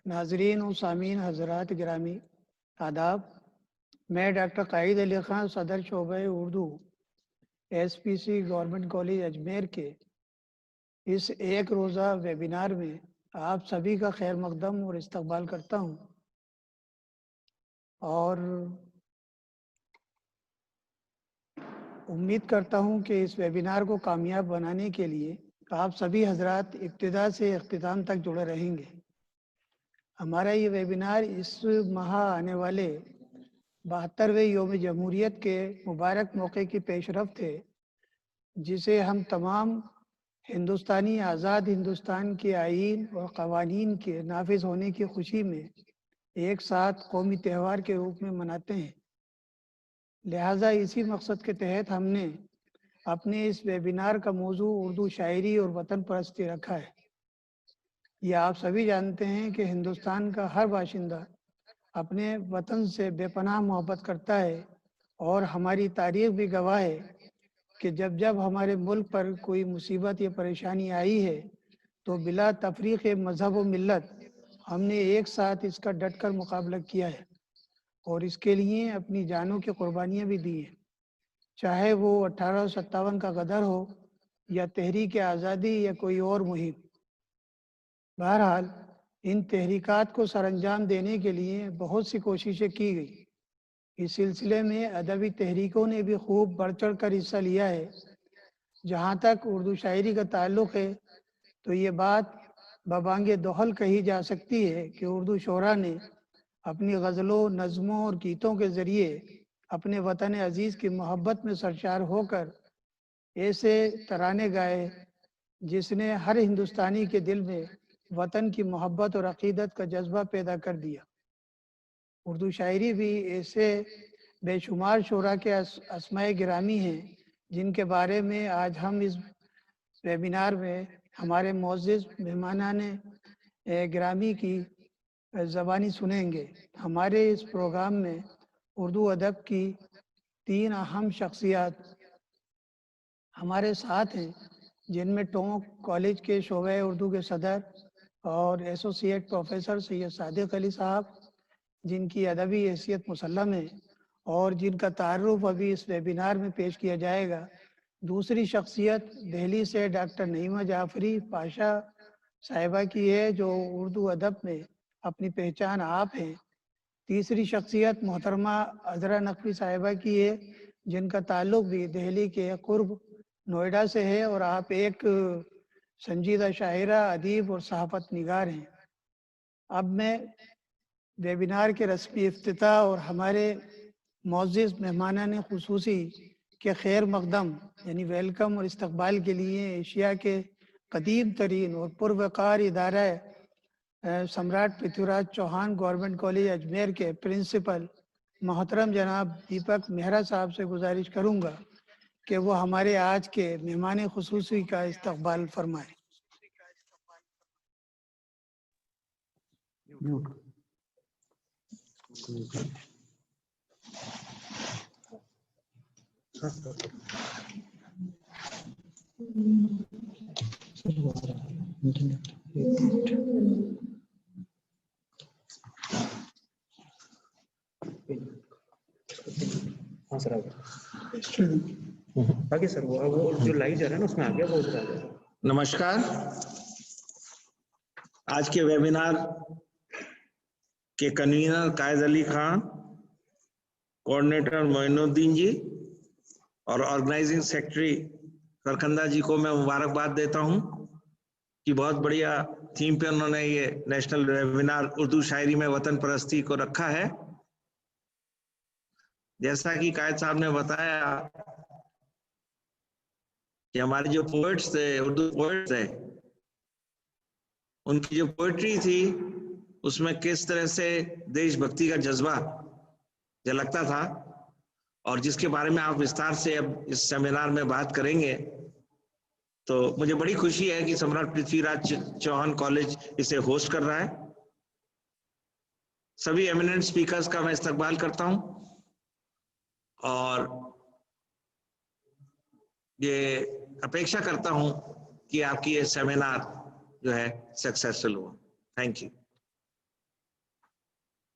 ناظرین و سامعین حضرات گرامی آداب، میں ڈاکٹر قائد علی خان صدر شعبہ Urdu SPC government college Ajmer کے اس ایک روزہ ویبینار میں آپ سبھی کا خیر مقدم اور استقبال کرتا ہوں، اور امید کرتا ہوں کہ اس ویبینار کو کامیاب بنانے کے لیے آپ سبھی حضرات ابتدا سے اختتام تک جڑے رہیں گے۔ ہمارا یہ ویبینار اس ماہ آنے والے 72ویں یوم جمہوریت کے مبارک موقع کی پیش رفت ہے، جسے ہم تمام ہندوستانی آزاد ہندوستان کے آئین اور قوانین کے نافذ ہونے کی خوشی میں ایک ساتھ قومی تہوار کے روپ میں مناتے ہیں۔ لہٰذا اسی مقصد کے تحت ہم نے اپنے اس ویبینار کا موضوع اردو شاعری اور وطن پرستی رکھا ہے۔ یہ آپ سبھی جانتے ہیں کہ ہندوستان کا ہر باشندہ اپنے وطن سے بے پناہ محبت کرتا ہے، اور ہماری تاریخ بھی گواہ ہے کہ جب جب ہمارے ملک پر کوئی مصیبت یا پریشانی آئی ہے تو بلا تفریق مذہب و ملت ہم نے ایک ساتھ اس کا ڈٹ کر مقابلہ کیا ہے، اور اس کے لیے اپنی جانوں کی قربانیاں بھی دی ہیں، چاہے وہ 1857 کا غدر ہو یا تحریک آزادی یا کوئی اور مہم۔ بہرحال ان تحریکات کو سر انجام دینے کے لیے بہت سی کوششیں کی گئی۔ اس سلسلے میں ادبی تحریکوں نے بھی خوب بڑھ چڑھ کر حصہ لیا ہے۔ جہاں تک اردو شاعری کا تعلق ہے تو یہ بات ببانگ دہل کہی جا سکتی ہے کہ اردو شعراء نے اپنی غزلوں، نظموں اور گیتوں کے ذریعے اپنے وطن عزیز کی محبت میں سرشار ہو کر ایسے ترانے گائے جس نے ہر ہندوستانی کے دل میں وطن کی محبت اور عقیدت کا جذبہ پیدا کر دیا۔ اردو شاعری بھی ایسے بے شمار شعراء کے اسماء گرامی ہیں جن کے بارے میں آج ہم اس ویبینار میں ہمارے معزز مہمانان گرامی کی زبانی سنیں گے۔ ہمارے اس پروگرام میں اردو ادب کی 3 اہم شخصیات ہمارے ساتھ ہیں، جن میں ٹونک کالج کے شعبہ اردو کے صدر اور ایسوسیٹ پروفیسر سید صادق علی صاحب، جن کی ادبی حیثیت مسلم ہے اور جن کا تعارف ابھی اس ویبینار میں پیش کیا جائے گا۔ دوسری شخصیت دہلی سے ڈاکٹر نعیمہ جعفری پاشا صاحبہ کی ہے، جو اردو ادب میں اپنی پہچان آپ ہیں۔ تیسری شخصیت محترمہ عذرا نقوی صاحبہ کی ہے، جن کا تعلق بھی دہلی کے قرب نوئیڈا سے ہے، اور آپ ایک سنجیدہ شاعرہ، ادیب اور صحافت نگار ہیں۔ اب میں ویبینار کے رسمی افتتاح اور ہمارے معزز مہمانان خصوصی کے خیر مقدم یعنی ویلکم اور استقبال کے لیے ایشیا کے قدیم ترین اور پروقار ادارہ سمراٹ پرتھوی راج چوہان گورنمنٹ کالج اجمیر کے پرنسپل محترم جناب دیپک مہرا صاحب سے گزارش کروں گا کہ وہ ہمارے آج کے مہمان خصوصی کا استقبال فرمائیں۔ ہاں سر آگے سر وہ جو لائٹ جا رہا ہے نا اس میں آگے وہ ادھر آ جائے۔ نمسکار، آج کے ویبینار کے کنوینر قائد علی خان، کوآرڈینیٹر معین الدین جی اور آرگنائزنگ سیکرٹری سرکندہ جی کو میں مبارکباد دیتا ہوں کہ بہت بڑھیا تھیم پہ انہوں نے یہ نیشنل ویبینار اردو شاعری میں وطن پرستی کو رکھا ہے۔ جیسا کہ قائد صاحب نے بتایا کہ ہمارے جو پوئٹس تھے، اردو پوئٹس تھے، ان کی جو پوئٹری تھی اس میں کس طرح سے دیش بھکتی کا جذبہ جھلکتا تھا، اور جس کے بارے میں آپ وستار سے اب اس سیمینار میں بات کریں گے۔ تو مجھے بڑی خوشی ہے کہ سمراٹ پرتھوی راج چوہان کالج اسے ہوسٹ کر رہا ہے۔ سبھی ایمیننٹ سپیکرز کا میں استقبال کرتا ہوں، اور یہ اپیکشا کرتا ہوں کہ آپ کی یہ سیمینار جو ہے سکسیسفل ہو۔ Thank you.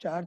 4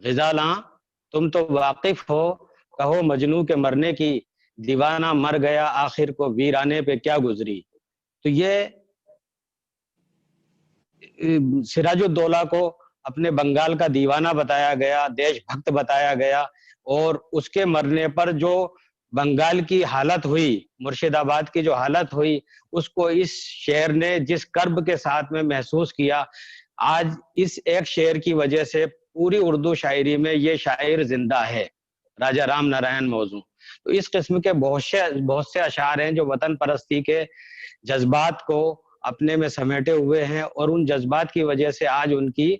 غزالاں تم تو واقف ہو، کہو مجنوں کے مرنے کی، دیوانہ مر گیا آخر کو ویرانے پہ کیا گزری. تو یہ سراج الدولہ کو اپنے بنگال کا دیوانہ بتایا گیا، دیش بھکت بتایا گیا، اور اس کے مرنے پر جو بنگال کی حالت ہوئی، مرشد آباد کی جو حالت ہوئی، اس کو اس شعر نے جس کرب کے ساتھ میں محسوس کیا، آج اس ایک شعر کی وجہ سے پوری اردو شاعری میں یہ شاعر زندہ ہے، راجا رام نارائن موضوع. تو اس قسم کے بہت سے اشعار ہیں جو وطن پرستی کے جذبات کو اپنے میں سمیٹے ہوئے ہیں، اور ان جذبات کی وجہ سے آج ان کی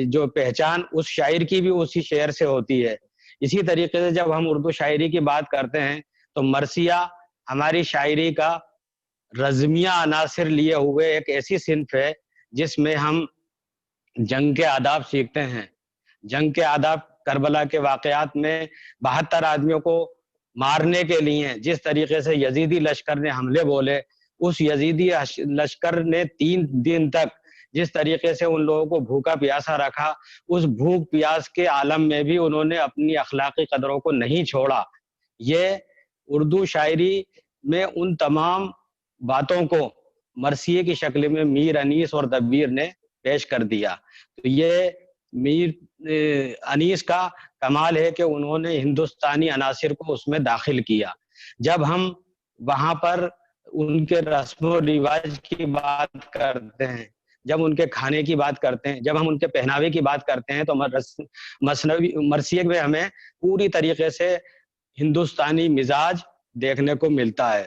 جو پہچان اس شاعر کی بھی اسی شعر سے ہوتی ہے. اسی طریقے سے جب ہم اردو شاعری کی بات کرتے ہیں تو مرثیہ ہماری شاعری کا رزمیہ عناصر لیے ہوئے ایک ایسی صنف ہے جس میں ہم جنگ کے آداب سیکھتے ہیں. جنگ کے آداب کربلا کے واقعات میں 72 آدمیوں کو مارنے کے لیے جس طریقے سے یزیدی لشکر نے حملے بولے، اس یزیدی لشکر نے 3 دن تک جس طریقے سے ان لوگوں کو بھوکا پیاسا رکھا، اس بھوک پیاس کے عالم میں بھی انہوں نے اپنی اخلاقی قدروں کو نہیں چھوڑا. یہ اردو شاعری میں ان تمام باتوں کو مرثیے کی شکل میں میر انیس اور دبیر نے پیش کر دیا. تو یہ میر انیس کا کمال ہے کہ انہوں نے ہندوستانی عناصر کو اس میں داخل کیا. جب ہم وہاں پر ان کے رسم و رواج کی بات کرتے ہیں، جب ان کے کھانے کی بات کرتے ہیں، جب ہم ان کے پہناوے کی بات کرتے ہیں، تو مرثیے میں ہمیں پوری طریقے سے ہندوستانی مزاج دیکھنے کو ملتا ہے.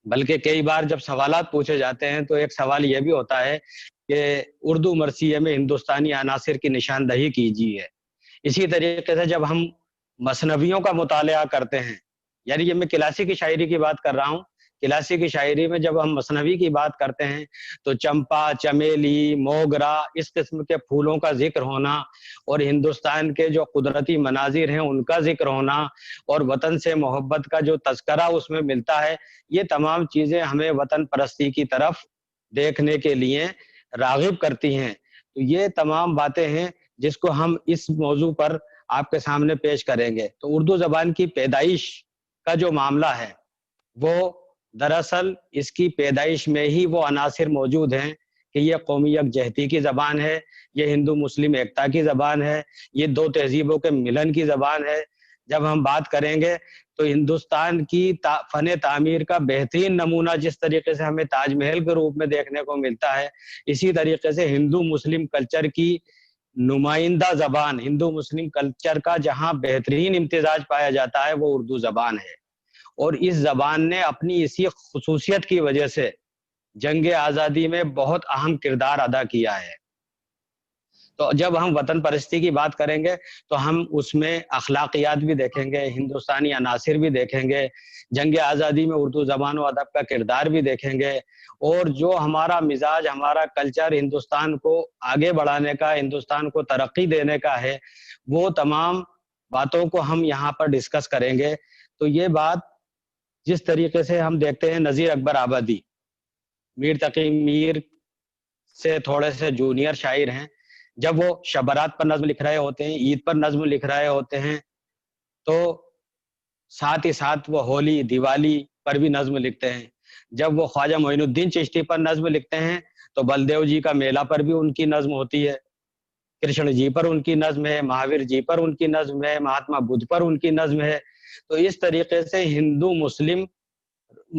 بلکہ کئی بار جب سوالات پوچھے جاتے ہیں تو ایک سوال یہ بھی ہوتا ہے کہ اردو مرثیے میں ہندوستانی عناصر کی نشاندہی کیجیے. اسی طریقے سے جب ہم مثنویوں کا مطالعہ کرتے ہیں، یعنی یہ میں کلاسی کی شاعری کی بات کر رہا ہوں، کلاسی کی شاعری میں جب ہم مثنوی کی بات کرتے ہیں تو چمپا، چمیلی، موگرا، اس قسم کے پھولوں کا ذکر ہونا، اور ہندوستان کے جو قدرتی مناظر ہیں ان کا ذکر ہونا، اور وطن سے محبت کا جو تذکرہ اس میں ملتا ہے، یہ تمام چیزیں ہمیں وطن پرستی کی طرف دیکھنے کے لیے راغب کرتی ہیں. تو یہ تمام باتیں ہیں جس کو ہم اس موضوع پر آپ کے سامنے پیش کریں گے. تو اردو زبان کی پیدائش کا جو معاملہ ہے وہ دراصل اس کی پیدائش میں ہی وہ عناصر موجود ہیں کہ یہ قومی یکجہتی کی زبان ہے، یہ ہندو مسلم ایکتا کی زبان ہے، یہ 2 تہذیبوں کے ملن کی زبان ہے. جب ہم بات کریں گے تو ہندوستان کی فن تعمیر کا بہترین نمونہ جس طریقے سے ہمیں تاج محل کے روپ میں دیکھنے کو ملتا ہے، اسی طریقے سے ہندو مسلم کلچر کی نمائندہ زبان، ہندو مسلم کلچر کا جہاں بہترین امتزاج پایا جاتا ہے وہ اردو زبان ہے. اور اس زبان نے اپنی اسی خصوصیت کی وجہ سے جنگ آزادی میں بہت اہم کردار ادا کیا ہے. تو جب ہم وطن پرستی کی بات کریں گے تو ہم اس میں اخلاقیات بھی دیکھیں گے، ہندوستانی عناصر بھی دیکھیں گے، جنگ آزادی میں اردو زبان و ادب کا کردار بھی دیکھیں گے، اور جو ہمارا مزاج، ہمارا کلچر ہندوستان کو آگے بڑھانے کا، ہندوستان کو ترقی دینے کا ہے، وہ تمام باتوں کو ہم یہاں پر ڈسکس کریں گے. تو یہ بات جس طریقے سے ہم دیکھتے ہیں نذیر اکبر آبادی میر تقی میر سے تھوڑے سے جونیئر شاعر ہیں، جب وہ شبرات پر نظم لکھ رہے ہوتے ہیں، عید پر نظم لکھ رہے ہوتے ہیں، تو ساتھ ہی ساتھ وہ ہولی، دیوالی پر بھی نظم لکھتے ہیں. جب وہ خواجہ معین الدین چشتی پر نظم لکھتے ہیں تو بلدیو جی کا میلہ پر بھی ان کی نظم ہوتی ہے، کرشن جی پر ان کی نظم ہے، مہاویر جی پر ان کی نظم ہے، مہاتما بدھ پر ان کی نظم ہے. تو اس طریقے سے ہندو مسلم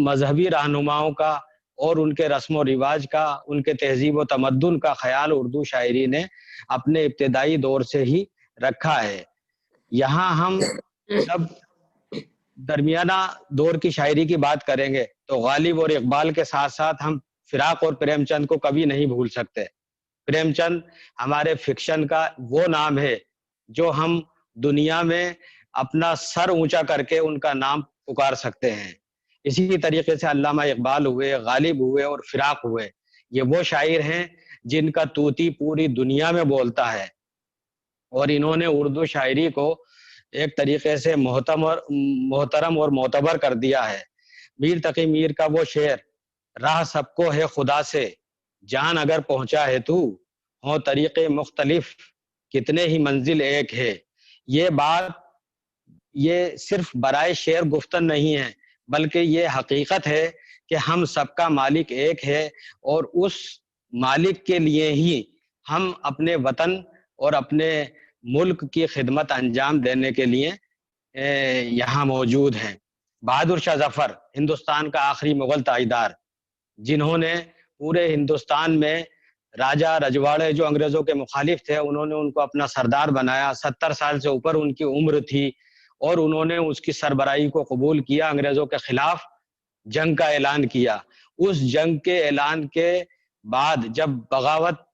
مذہبی رہنماؤں کا اور ان کے رسم و رواج کا، ان کے تہذیب و تمدن کا خیال اردو شاعری نے اپنے ابتدائی دور سے ہی رکھا ہے. یہاں ہم جب درمیانہ دور کی شاعری کی بات کریں گے تو غالب اور اقبال کے ساتھ ساتھ ہم فراق اور پریم چند کو کبھی نہیں بھول سکتے. پریم چند ہمارے فکشن کا وہ نام ہے جو ہم دنیا میں اپنا سر اونچا کر کے ان کا نام پکار سکتے ہیں. اسی طریقے سے علامہ اقبال ہوئے، غالب ہوئے اور فراق ہوئے، یہ وہ شاعر ہیں جن کا طوطی پوری دنیا میں بولتا ہے، اور انہوں نے اردو شاعری کو ایک طریقے سے محترم اور معتبر کر دیا ہے. میر تقی میر کا وہ شعر، راہ سب کو ہے خدا سے، جان اگر پہنچا ہے تو، ہو طریقے مختلف کتنے ہی منزل ایک ہے. یہ بات یہ صرف برائے شعر گفتن نہیں ہے بلکہ یہ حقیقت ہے کہ ہم سب کا مالک ایک ہے اور اس مالک کے لیے ہی ہم اپنے وطن اور اپنے ملک کی خدمت انجام دینے کے لیے یہاں موجود ہیں. بہادر شاہ ظفر ہندوستان کا آخری مغل تاجدار جنہوں نے پورے ہندوستان میں راجا رجواڑے جو انگریزوں کے مخالف تھے انہوں نے ان کو اپنا سردار بنایا. 70 سال سے اوپر ان کی عمر تھی اور انہوں نے اس کی سربراہی کو قبول کیا. انگریزوں کے خلاف جنگ کا اعلان کیا. اس جنگ کے اعلان کے بعد جب بغاوت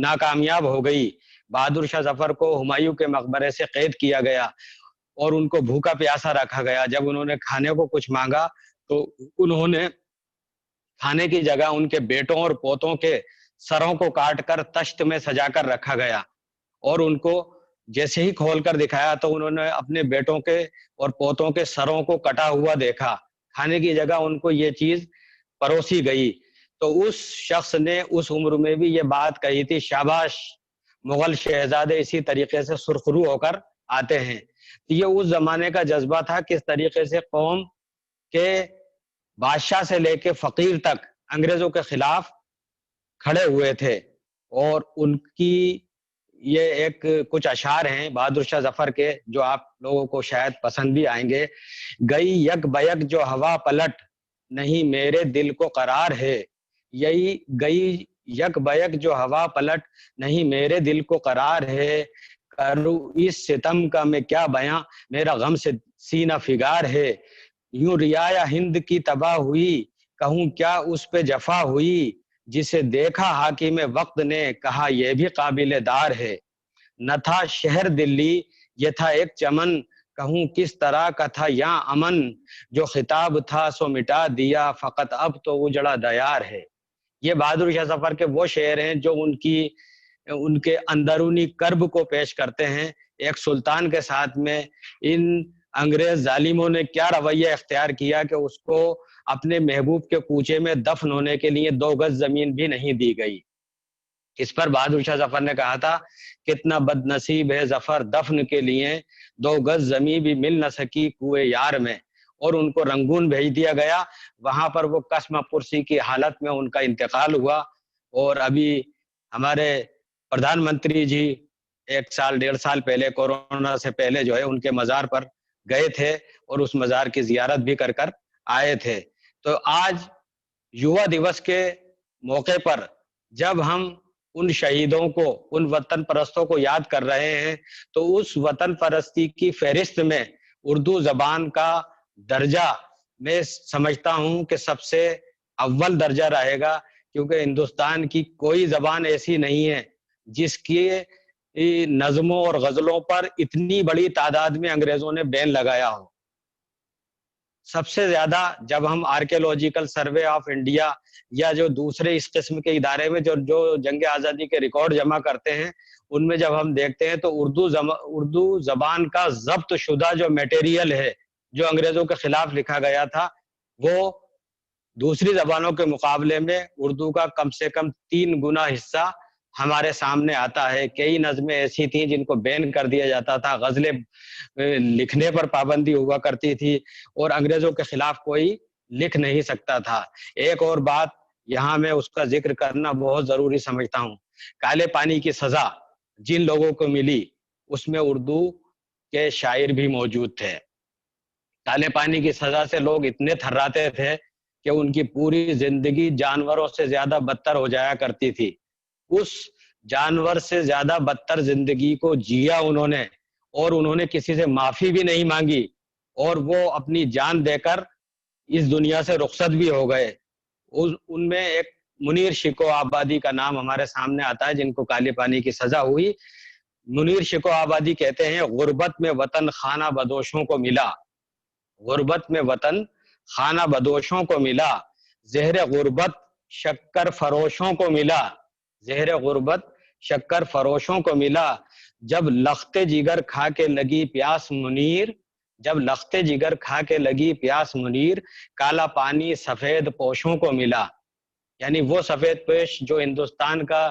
ناکامیاب ہو گئی, بہادر شاہ ظفر کو ہمایوں کے مقبرے سے قید کیا گیا اور ان کو بھوکا پیاسا رکھا گیا. جب انہوں نے کھانے کو کچھ مانگا تو انہوں نے کھانے کی جگہ ان کے بیٹوں اور پوتوں کے سروں کو کاٹ کر تشت میں سجا کر رکھا گیا اور ان کو جیسے ہی کھول کر دکھایا تو انہوں نے اپنے بیٹوں کے اور پوتوں کے سروں کو کٹا ہوا دیکھا. کھانے کی جگہ ان کو یہ چیز پروسی گئی. تو اس شخص نے اس عمر میں بھی یہ بات کہی تھی, شاباش مغل شہزادے اسی طریقے سے سرخرو ہو کر آتے ہیں. یہ اس زمانے کا جذبہ تھا کس طریقے سے قوم کے بادشاہ سے لے کے فقیر تک انگریزوں کے خلاف کھڑے ہوئے تھے. اور ان کی یہ ایک کچھ اشعار ہیں بہادر شاہ ظفر کے جو آپ لوگوں کو شاید پسند بھی آئیں گے. گئی یک بیک جو ہوا پلٹ نہیں میرے دل کو قرار ہے. یہی گئی یک بیک جو ہوا پلٹ نہیں میرے دل کو قرار ہے. کروں اس ستم کا میں کیا بیاں میرا غم سے سینہ فگار ہے. یوں رعایا ہند کی تباہ ہوئی کہوں کیا اس پہ جفا ہوئی. جسے دیکھا حاکم وقت نے کہا یہ بھی قابل دار ہے. نہ تھا شہر دلی یہ تھا ایک چمن کہوں کس طرح کا تھا یہاں امن. جو خطاب تھا سو مٹا دیا فقط اب تو اجڑا دیار ہے. یہ بہادر شاہ ظفر کے وہ شعر ہیں جو ان کے اندرونی کرب کو پیش کرتے ہیں. ایک سلطان کے ساتھ میں ان انگریز ظالموں نے کیا رویہ اختیار کیا کہ اس کو اپنے محبوب کے کوچے میں دفن ہونے کے لیے 2 گز زمین بھی نہیں دی گئی. اس پر بہادر شاہ ظفر نے کہا تھا کتنا بد نصیب ہے ظفر دفن کے لیے 2 گز زمین بھی مل نہ سکی کوئے یار میں. اور ان کو رنگون بھیج دیا گیا. وہاں پر وہ قسم پرسی کی حالت میں ان کا انتقال ہوا. اور ابھی ہمارے پردھان منتری جی 1 سال 1.5 سال پہلے کورونا سے پہلے جو ہے ان کے مزار پر گئے تھے اور اس مزار کی زیارت بھی کر آئے تھے. تو آج یووا دیوس کے موقع پر جب ہم ان شہیدوں کو ان وطن پرستوں کو یاد کر رہے ہیں تو اس وطن پرستی کی فہرست میں اردو زبان کا درجہ میں سمجھتا ہوں کہ سب سے اول درجہ رہے گا, کیونکہ ہندوستان کی کوئی زبان ایسی نہیں ہے جس کی نظموں اور غزلوں پر اتنی بڑی تعداد میں انگریزوں نے بین لگایا ہو. سب سے زیادہ جب ہم آرکیولوجیکل سروے آف انڈیا یا جو دوسرے اس قسم کے ادارے میں جو جنگ آزادی کے ریکارڈ جمع کرتے ہیں ان میں جب ہم دیکھتے ہیں تو اردو زبان کا ضبط شدہ جو میٹیریل ہے جو انگریزوں کے خلاف لکھا گیا تھا وہ دوسری زبانوں کے مقابلے میں اردو کا کم سے کم 3 گنا حصہ ہمارے سامنے آتا ہے. کئی نظمیں ایسی تھیں جن کو بین کر دیا جاتا تھا, غزلیں لکھنے پر پابندی ہوا کرتی تھی اور انگریزوں کے خلاف کوئی لکھ نہیں سکتا تھا. ایک اور بات یہاں میں اس کا ذکر کرنا بہت ضروری سمجھتا ہوں. کالے پانی کی سزا جن لوگوں کو ملی اس میں اردو کے شاعر بھی موجود تھے. کالے پانی کی سزا سے لوگ اتنے تھراتے تھے کہ ان کی پوری زندگی جانوروں سے زیادہ بدتر ہو جایا کرتی تھی. اس جانور سے زیادہ بدتر زندگی کو جیا انہوں نے اور انہوں نے کسی سے معافی بھی نہیں مانگی اور وہ اپنی جان دے کر اس دنیا سے رخصت بھی ہو گئے. ان میں ایک منیر شکو آبادی کا نام ہمارے سامنے آتا ہے جن کو کالے پانی کی سزا ہوئی. منیر شکو آبادی کہتے ہیں غربت میں وطن خانہ بدوشوں کو ملا, غربت میں وطن خانہ بدوشوں کو ملا, زہر غربت شکر فروشوں کو ملا, زہر غربت شکر فروشوں کو ملا. جب لخت جگر کھا کے لگی پیاس منیر, جب لخت جگر کھا کے لگی پیاس منیر, کالا پانی سفید پوشوں کو ملا. یعنی وہ سفید پوش جو ہندوستان کا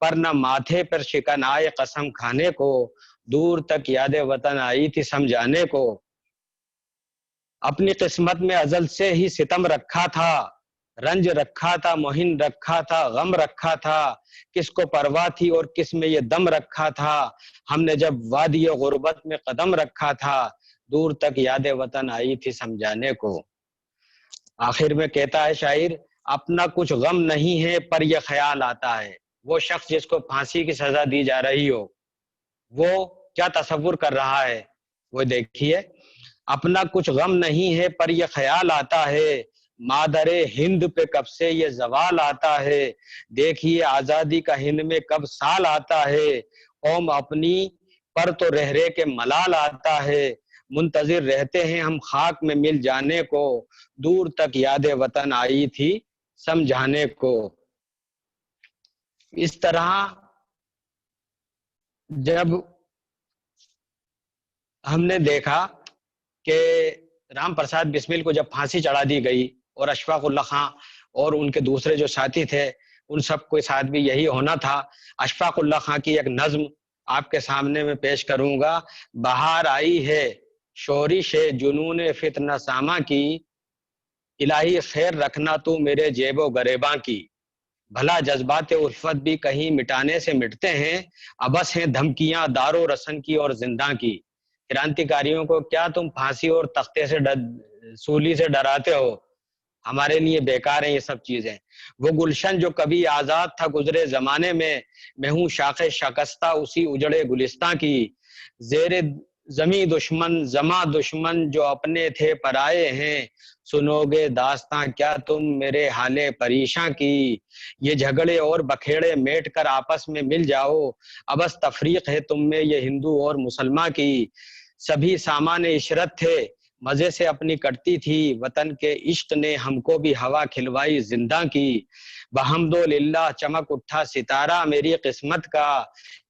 پر نہ ماتھے پر شکن آئے قسم کھانے کو، دور تک یاد وطن آئی تھی سمجھانے کو۔ اپنی قسمت میں ازل سے ہی ستم رکھا تھا، رنج رکھا تھا، محن رکھا تھا، غم رکھا تھا، کس کو پرواہ تھی اور کس میں یہ دم رکھا تھا۔ ہم نے جب وادی غربت میں قدم رکھا تھا، دور تک یاد وطن آئی تھی سمجھانے کو۔ آخر میں کہتا ہے شاعر، اپنا کچھ غم نہیں ہے پر یہ خیال آتا ہے۔ وہ شخص جس کو پھانسی کی سزا دی جا رہی ہو، وہ کیا تصور کر رہا ہے، وہ دیکھیے۔ اپنا کچھ غم نہیں ہے پر یہ خیال آتا ہے، مادر ہند پہ کب سے یہ زوال آتا ہے۔ دیکھیے آزادی کا ہند میں کب سال آتا ہے، قوم اپنی پر تو رہ رہ کے ملال آتا ہے۔ منتظر رہتے ہیں ہم خاک میں مل جانے کو، دور تک یاد وطن آئی تھی سمجھانے کو۔ اس طرح جب ہم نے دیکھا کہ رام پرساد بسمل کو جب پھانسی چڑھا دی گئی اور اشفاق اللہ خان اور ان کے دوسرے جو ساتھی تھے ان سب کے ساتھ بھی یہی ہونا تھا، اشفاق اللہ خان کی ایک نظم آپ کے سامنے میں پیش کروں گا۔ بہار آئی ہے شورش جنون فتنہ ساما کی، الہی خیر رکھنا تو میرے جیب و گریباں کی۔ بھلا جذبات الفت بھی کہیں مٹانے سے مٹتے ہیں، ابس ہیں دھمکیاں دار و رسن کی اور زنداں کی۔ کرانتیکاریوں کو کیا تم پھانسی اور تختے سے سولی سے ڈراتے ہو؟ ہمارے لیے بیکار ہیں یہ سب چیزیں۔ وہ گلشن جو کبھی آزاد تھا گزرے زمانے میں ہوں شاخ شکستہ اسی اجڑے گلستاں کی۔ زیر زمیں دشمن زماں دشمن جو اپنے تھے پرائے ہیں، سنو گے داستاں کیا تم میرے حال پریشاں کی۔ یہ جھگڑے اور بکھیڑے میٹ کر آپس میں مل جاؤ، ابس تفریق ہے تم میں یہ ہندو اور مسلمان کی۔ سبھی سامان عشرت تھے مزے سے اپنی کٹتی تھی، وطن کے عشق نے ہم کو بھی ہوا کھلوائی زندہ کی۔ بحمدللہ چمک اٹھا ستارہ میری قسمت کا،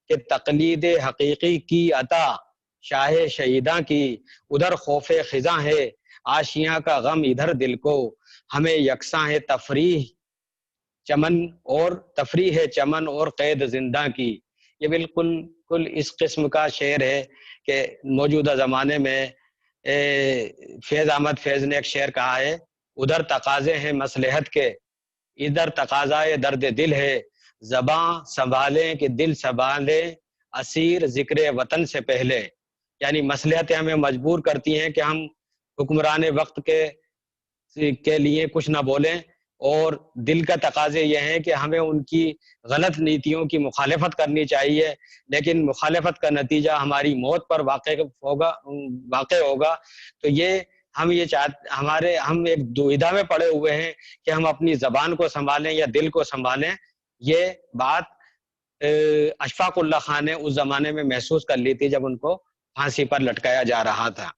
کہ تقلید حقیقی کی عطا شاہ شہیداں کی۔ ادھر خوف خزاں ہے آشیاں کا غم ادھر دل کو، ہمیں یکساں ہے تفریح چمن اور قید زندہ کی۔ یہ بالکل اس قسم کا شعر ہے کہ موجودہ زمانے میں فیض احمد فیض نے ایک شعر کہا ہے، ادھر تقاضے ہیں مصلحت کے، ادھر تقاضائے درد دل ہے، زباں سنبھالیں کہ دل سنبھالیں اسیر ذکر وطن سے پہلے۔ یعنی مصلحتیں ہمیں مجبور کرتی ہیں کہ ہم حکمران وقت کے لیے کچھ نہ بولیں، اور دل کا تقاضے یہ ہیں کہ ہمیں ان کی غلط نیتیوں کی مخالفت کرنی چاہیے، لیکن مخالفت کا نتیجہ ہماری موت پر واقع ہوگا۔ تو یہ ہم ہم ایک دویدھا میں پڑے ہوئے ہیں کہ ہم اپنی زبان کو سنبھالیں یا دل کو سنبھالیں۔ یہ بات اشفاق اللہ خان نے اس زمانے میں محسوس کر لی تھی جب ان کو پھانسی پر لٹکایا جا رہا تھا۔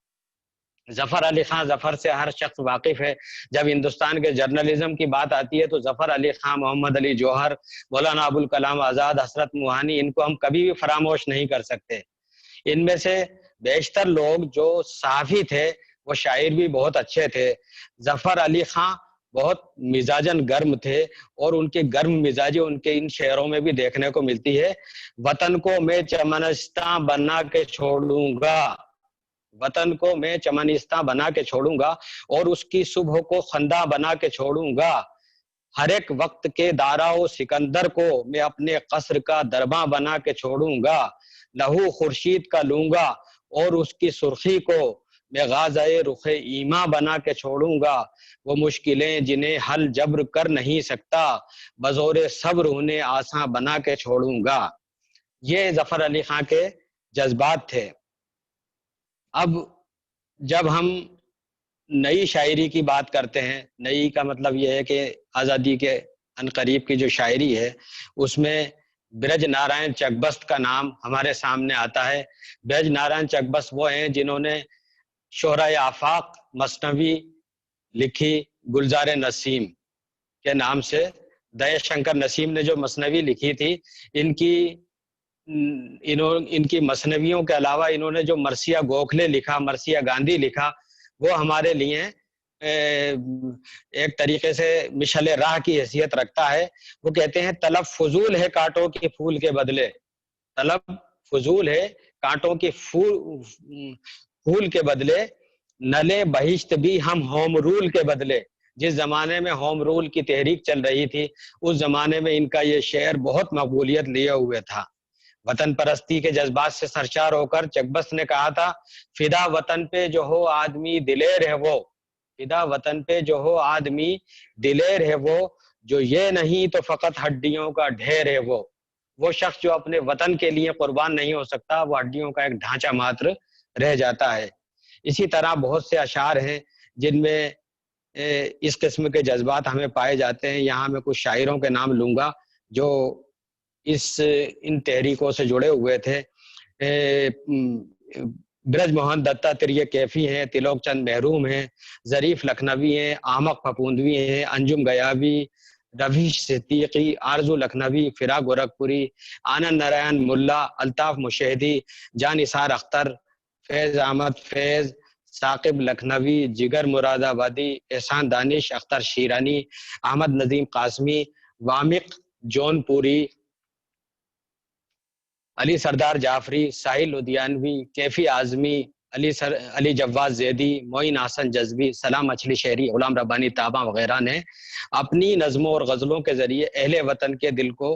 ظفر علی خان، ظفر سے ہر شخص واقف ہے۔ جب ہندوستان کے جرنلزم کی بات آتی ہے تو ظفر علی خان، محمد علی جوہر، مولانا ابوالکلام آزاد، حسرت موہانی، ان کو ہم کبھی بھی فراموش نہیں کر سکتے۔ ان میں سے بیشتر لوگ جو صحافی تھے وہ شاعر بھی بہت اچھے تھے۔ ظفر علی خان بہت مزاجن گرم تھے، اور ان کے گرم مزاجی ان کے ان شعروں میں بھی دیکھنے کو ملتی ہے۔ وطن کو میں چمنستاں بنا کے چھوڑوں گا، وطن کو میں چمنستاں بنا کے چھوڑوں گا، اور اس کی صبح کو خندہ بنا کے چھوڑوں گا۔ ہر ایک وقت کے دارا و سکندر کو میں اپنے قصر کا درباں بنا کے چھوڑوں گا۔ لہو خورشید کا لوں گا اور اس کی سرخی کو میں غازۂ رخ ایماں بنا کے چھوڑوں گا۔ وہ مشکلیں جنہیں حل جبر کر نہیں سکتا، بزور صبر انہیں آساں بنا کے چھوڑوں گا۔ یہ ظفر علی خان کے جذبات تھے۔ اب جب ہم نئی شاعری کی بات کرتے ہیں، نئی کا مطلب یہ ہے کہ آزادی کے عنقریب کی جو شاعری ہے، اس میں برج نارائن چکبست کا نام ہمارے سامنے آتا ہے۔ برج نارائن چکبست وہ ہیں جنہوں نے شہرائے آفاق مثنوی لکھی گلزار نسیم کے نام سے۔ دیا شنکر نسیم نے جو مثنوی لکھی تھی، ان کی مثنویوں کے علاوہ انہوں نے جو مرثیہ گوکھلے لکھا، مرثیہ گاندھی لکھا، وہ ہمارے لیے ایک طریقے سے مشعل راہ کی حیثیت رکھتا ہے. وہ کہتے ہیں طلب فضول ہے کانٹوں کے پھول کے بدلے، طلب فضول ہے کانٹوں کے پھول کے بدلے، نلے بہشت بھی ہم ہوم رول کے بدلے. جس زمانے میں ہوم رول کی تحریک چل رہی تھی اس زمانے میں ان کا یہ شعر بہت مقبولیت لیے ہوئے تھا. وطن پرستی کے جذبات سے سرشار ہو کر چکبست نے کہا تھا فدا وطن پہ جو ہو آدمی دلیر ہے وہ، فدا وطن پہ جو ہو آدمی دلیر ہے وہ، جو یہ نہیں تو فقط ہڈیوں کا ڈھیر ہے وہ شخص جو اپنے وطن کے لیے قربان نہیں ہو سکتا وہ ہڈیوں کا ایک ڈھانچہ ماتر رہ جاتا ہے. اسی طرح بہت سے اشعار ہیں جن میں اس قسم کے جذبات ہمیں پائے جاتے ہیں. یہاں میں کچھ شاعروں کے نام لوں گا جو ان تحریکوں سے جڑے ہوئے تھے. برج موہن دتاتریہ کیفی ہیں، تلوک چند محروم ہیں، ظریف لکھنوی ہیں، احمق پھپوندوی ہیں، انجم گیابی، رویش صدیقی، آرزو لکھنوی، فراق گورکھپوری، آنند نارائن ملا، الطاف مشہدی، جان نثار اختر، فیض احمد فیض، ثاقب لکھنوی، جگر مراد آبادی، احسان دانش، اختر شیرانی، احمد ندیم قاسمی، وامق جون پوری، علی سردار جعفری، ساحل لدھیانوی، کیفی اعظمی، علی جواز زیدی، معین حسن جذبی، سلام مچھلی شہری، غلام ربانی طابہ وغیرہ نے اپنی نظموں اور غزلوں کے ذریعے اہل وطن کے دل کو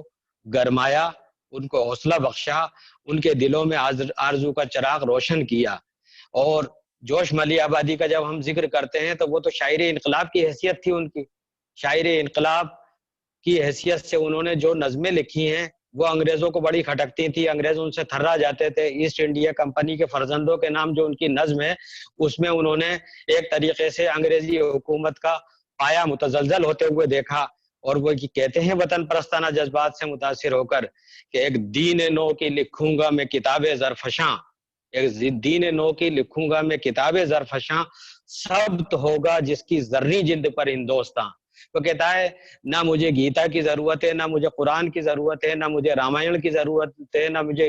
گرمایا، ان کو حوصلہ بخشا، ان کے دلوں میں آرزو کا چراغ روشن کیا. اور جوش ملی آبادی کا جب ہم ذکر کرتے ہیں تو وہ تو شاعر انقلاب کی حیثیت تھی ان کی. شاعر انقلاب کی حیثیت سے انہوں نے جو نظمیں لکھی ہیں وہ انگریزوں کو بڑی کھٹکتی تھی، انگریز ان سے تھرا جاتے تھے. ایسٹ انڈیا کمپنی کے فرزندوں کے نام جو ان کی نظم ہے اس میں انہوں نے ایک طریقے سے انگریزی حکومت کا پایا متزلزل ہوتے ہوئے دیکھا. اور وہ کہتے ہیں وطن پرستانہ جذبات سے متاثر ہو کر کہ ایک دین نو کی لکھوں گا میں کتاب زرفشاں، ایک دین نو کی لکھوں گا میں کتاب زرفشاں، ثبت ہوگا جس کی زرعی جلد پر ہندوستان. وہ کہتا ہے نہ مجھے گیتا کی ضرورت ہے، نہ مجھے قرآن کی ضرورت ہے، نہ مجھے رامائن کی ضرورت ہے، نہ مجھے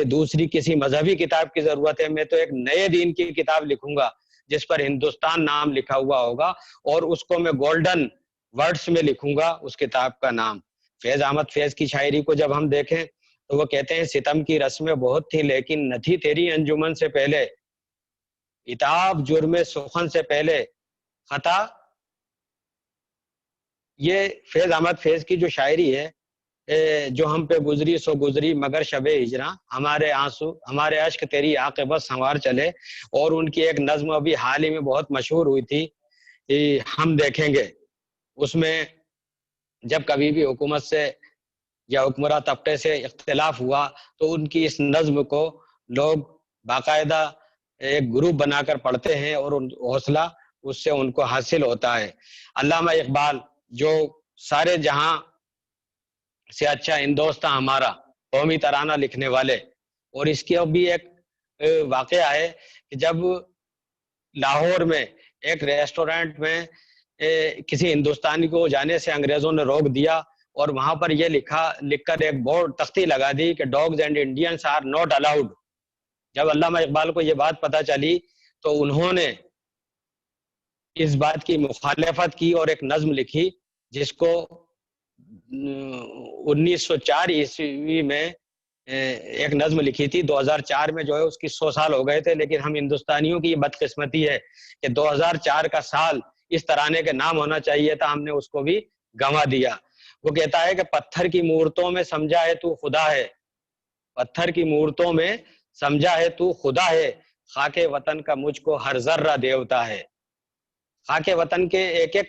دوسری کسی مذہبی کتاب کی ضرورت ہے. میں تو ایک نئے دین کی کتاب لکھوں گا جس پر ہندوستان نام لکھا ہوا ہوگا اور اس کو میں گولڈن ورڈز میں لکھوں گا اس کتاب کا نام. فیض احمد فیض کی شاعری کو جب ہم دیکھیں تو وہ کہتے ہیں ستم کی رسمیں بہت تھی لیکن نہ تھی تیری انجمن سے پہلے، اتاب جرم سخن سے پہلے خطا. یہ فیض احمد فیض کی جو شاعری ہے جو ہم پہ گزری سو گزری مگر شب ہجراں، ہمارے آنسو ہمارے اشک تیری عاقبت سنوار چلے. اور ان کی ایک نظم ابھی حال ہی میں بہت مشہور ہوئی تھی ہم دیکھیں گے. اس میں جب کبھی بھی حکومت سے یا حکمراں طبقے سے اختلاف ہوا تو ان کی اس نظم کو لوگ باقاعدہ ایک گروپ بنا کر پڑھتے ہیں اور حوصلہ اس سے ان کو حاصل ہوتا ہے. علامہ اقبال جو سارے جہاں سے اچھا ہندوستان ہمارا قومی ترانہ لکھنے والے، اور اس کی بھی ایک واقعہ ہے کہ جب لاہور میں ایک ریسٹورینٹ میں کسی ہندوستانی کو جانے سے انگریزوں نے روک دیا اور وہاں پر یہ لکھ کر ایک بورڈ تختی لگا دی کہ dogs and Indians are not allowed. جب علامہ اقبال کو یہ بات پتہ چلی تو انہوں نے اس بات کی مخالفت کی اور ایک نظم لکھی جس کو 1904 عیسوی میں ایک نظم لکھی تھی. 2004 میں جو ہے اس کی 100 سال ہو گئے تھے، لیکن ہم ہندوستانیوں کی یہ بدقسمتی ہے کہ 2004 کا سال اس ترانے کے نام ہونا چاہیے تھا، ہم نے اس کو بھی گنوا دیا. وہ کہتا ہے کہ پتھر کی مورتوں میں سمجھا ہے تو خدا ہے، پتھر کی مورتوں میں سمجھا ہے تو خدا ہے، خاک وطن کا مجھ کو ہر ذرہ دیوتا ہے. خاک وطن کے ایک ایک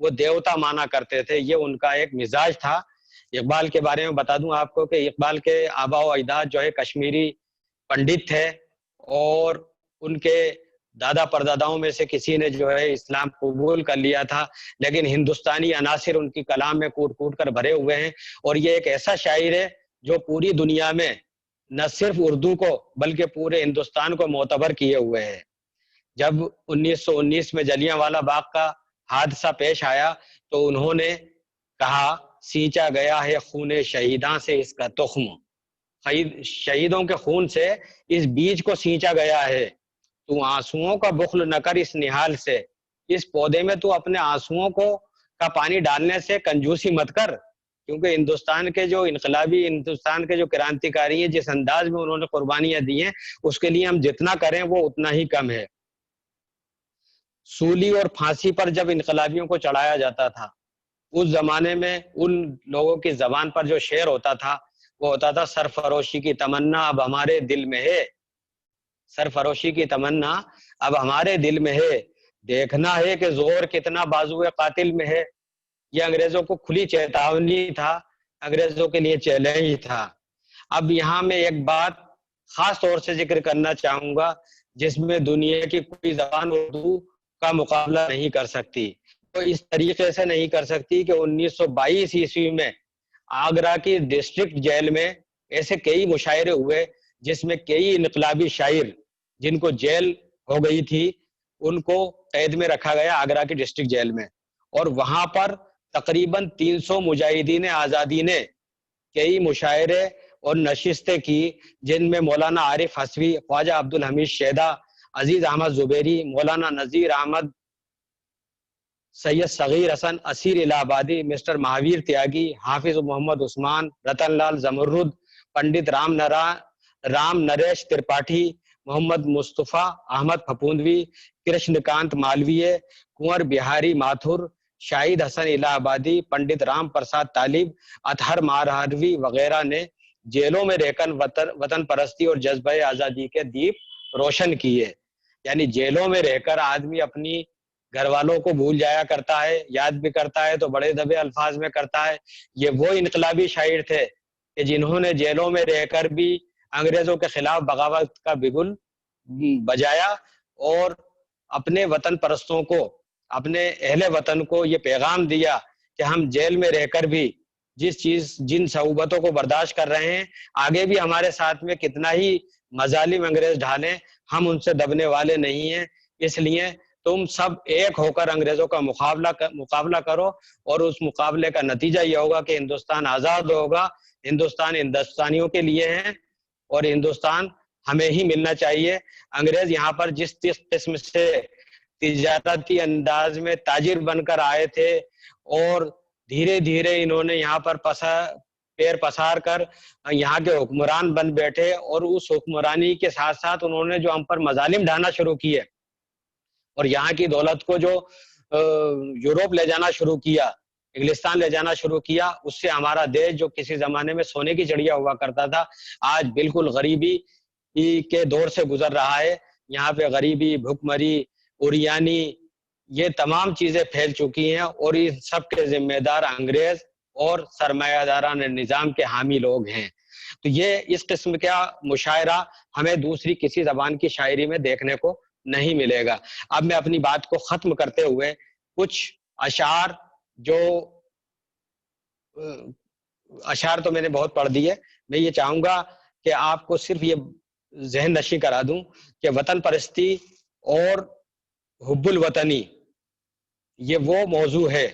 وہ دیوتا مانا کرتے تھے. یہ ان کا ایک مزاج تھا. اقبال کے بارے میں بتا دوں آپ کو کہ اقبال کے آبا و اجداد جو ہے کشمیری پنڈت تھے اور ان کے دادا پرداداؤں میں سے کسی نے جو ہے اسلام قبول کر لیا تھا، لیکن ہندوستانی عناصر ان کی کلام میں کوٹ کوٹ کر بھرے ہوئے ہیں. اور یہ ایک ایسا شاعر ہے جو پوری دنیا میں نہ صرف اردو کو بلکہ پورے ہندوستان کو معتبر کیے ہوئے ہیں. جب 1919 میں جلیاں والا باغ کا حادثہ پیش آیا تو انہوں نے کہا سینچا گیا ہے خون شہیداں سے اس کا تخم، شہیدوں کے خون سے اس بیج کو سینچا گیا ہے. تو آنسوؤں کا بخل نہ کر اس نہال سے، اس پودے میں تو اپنے آنسوؤں کا پانی ڈالنے سے کنجوسی مت کر، کیونکہ ہندوستان کے جو انقلابی، ہندوستان کے جو کرانتیکاری ہیں، جس انداز میں انہوں نے قربانیاں دی ہیں، اس کے لیے ہم جتنا کریں وہ اتنا ہی کم ہے۔ سولی اور پھانسی پر جب انقلابیوں کو چڑھایا جاتا تھا، اس زمانے میں ان لوگوں کی زبان پر جو شعر ہوتا تھا وہ ہوتا تھا، سرفروشی کی تمنا اب ہمارے دل میں ہے، سرفروشی کی تمنا اب ہمارے دل میں ہے، دیکھنا ہے کہ زور کتنا بازوئے قاتل میں ہے۔ یہ انگریزوں کو کھلی چیتاونی تھا، انگریزوں کے لیے چیلنج تھا۔ اب یہاں میں ایک بات خاص طور سے ذکر کرنا چاہوں گا، جس میں دنیا کی کوئی زبان اردو کا مقابلہ نہیں کر سکتی، تو اس طریقے سے نہیں کر سکتی کہ 1922 عیسوی میں آگرہ کی ڈسٹرکٹ جیل میں ایسے کئی مشاعرے ہوئے جس میں کئی انقلابی شاعر جن کو جیل ہو گئی تھی ان کو قید میں رکھا گیا آگرہ کی ڈسٹرکٹ جیل میں، اور وہاں پر تقریباً 300 مجاہدین آزادی نے کئی مشاعرے اور نشستیں کی، جن میں مولانا عارف حسوی، خواجہ عبدالحمید شیدا، عزیز احمد زبیری، مولانا نذیر احمد، سید صغیر حسن، اسیر الہ آبادی، مسٹر مہاویر تیاگی، حافظ محمد عثمان، رتن لال زمرد، پنڈت رام نریش ترپاٹھی، محمد مصطفیٰ احمد پھپوندوی، کرشن کانت مالویہ، کنور بہاری ماتھر، شاہد حسن الہ آبادی، پنڈت رام پرساد طالب، اطہر مہاروی وغیرہ نے جیلوں میں رہ کر وطن پرستی اور جذبہ آزادی کے دیپ روشن کیے۔ یعنی جیلوں میں رہ کر آدمی اپنی گھر والوں کو بھول جایا کرتا ہے، یاد بھی کرتا ہے تو بڑے دبے الفاظ میں کرتا ہے۔ یہ وہ انقلابی شاعر تھے کہ جنہوں نے جیلوں میں رہ کر بھی انگریزوں کے خلاف بغاوت کا بگل بجایا اور اپنے وطن پرستوں کو، اپنے اہل وطن کو یہ پیغام دیا کہ ہم جیل میں رہ کر بھی جن صعوبتوں کو برداشت کر رہے ہیں، آگے بھی ہمارے ساتھ میں کتنا ہی مظالم انگریز ڈھالیں، ہم ان سے دبنے والے نہیں ہیں۔ اس لیے تم سب ایک ہو کر انگریزوں کا مقابلہ کرو، اور اس مقابلے کا نتیجہ یہ ہوگا کہ ہندوستان آزاد ہوگا۔ ہندوستان ہندوستانیوں کے لیے ہے اور ہندوستان ہمیں ہی ملنا چاہیے۔ انگریز یہاں پر جس قسم سے تجارتی انداز میں تاجر بن کر آئے تھے اور دھیرے دھیرے انہوں نے یہاں پر پیر پسار کر یہاں کے حکمران بن بیٹھے، اور اس حکمرانی کے ساتھ ساتھ انہوں نے جو ہم پر مظالم ڈھانا شروع کیے اور یہاں کی دولت کو جو یوروپ لے جانا شروع کیا، انگلستان لے جانا شروع کیا، اس سے ہمارا دیش جو کسی زمانے میں سونے کی چڑیا ہوا کرتا تھا، آج بالکل غریبی کے دور سے گزر رہا ہے۔ یہاں پہ غریبی، بھوکمری، اوریانی، یہ تمام چیزیں پھیل چکی ہیں، اور ان سب کے ذمہ دار انگریز اور سرمایہ داران نظام کے حامی لوگ ہیں۔ تو یہ اس قسم کا مشاعرہ ہمیں دوسری کسی زبان کی شاعری میں دیکھنے کو نہیں ملے گا۔ اب میں اپنی بات کو ختم کرتے ہوئے کچھ اشعار، جو اشعار تو میں نے بہت پڑھ دیے، میں یہ چاہوں گا کہ آپ کو صرف یہ ذہن نشی کرا دوں کہ وطن پرستی اور حب الوطنی یہ وہ موضوع ہے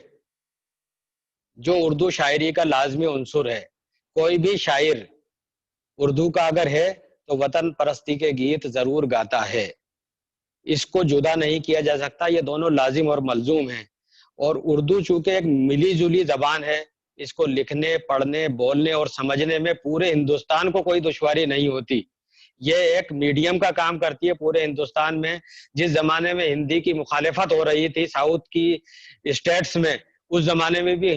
جو اردو شاعری کا لازمی عنصر ہے۔ کوئی بھی شاعر اردو کا اگر ہے تو وطن پرستی کے گیت ضرور گاتا ہے، اس کو جدا نہیں کیا جا سکتا، یہ دونوں لازم اور ملزوم ہیں۔ اور اردو چونکہ ایک ملی جلی زبان ہے، اس کو لکھنے، پڑھنے، بولنے اور سمجھنے میں پورے ہندوستان کو کوئی دشواری نہیں ہوتی۔ یہ ایک میڈیم کا کام کرتی ہے پورے ہندوستان میں۔ جس زمانے میں ہندی کی مخالفت ہو رہی تھی ساؤتھ کی اسٹیٹس میں، اس زمانے میں بھی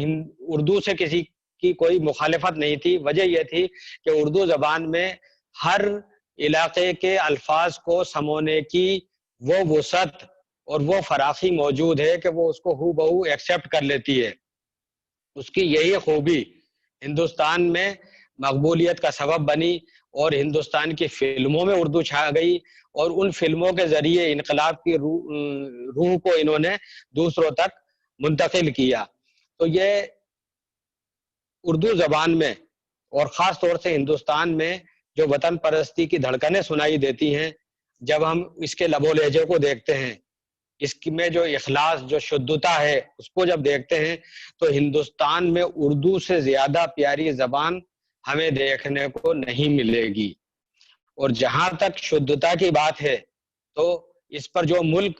اردو سے کسی کی کوئی مخالفت نہیں تھی۔ وجہ یہ تھی کہ اردو زبان میں ہر علاقے کے الفاظ کو سمونے کی وہ وسعت اور وہ فراخی موجود ہے کہ وہ اس کو ہو بہو ایکسیپٹ کر لیتی ہے۔ اس کی یہی خوبی ہندوستان میں مقبولیت کا سبب بنی، اور ہندوستان کی فلموں میں اردو چھا گئی، اور ان فلموں کے ذریعے انقلاب کی روح کو انہوں نے دوسروں تک منتقل کیا۔ تو یہ اردو زبان میں اور خاص طور سے ہندوستان میں جو وطن پرستی کی دھڑکنیں سنائی دیتی ہیں، جب ہم اس کے لب و لہجے کو دیکھتے ہیں، اس میں جو اخلاص، جو شدھتا ہے، اس کو جب دیکھتے ہیں تو ہندوستان میں اردو سے زیادہ پیاری زبان ہمیں دیکھنے کو نہیں ملے گی۔ اور جہاں تک شدھتا کی بات ہے تو اس پر جو ملک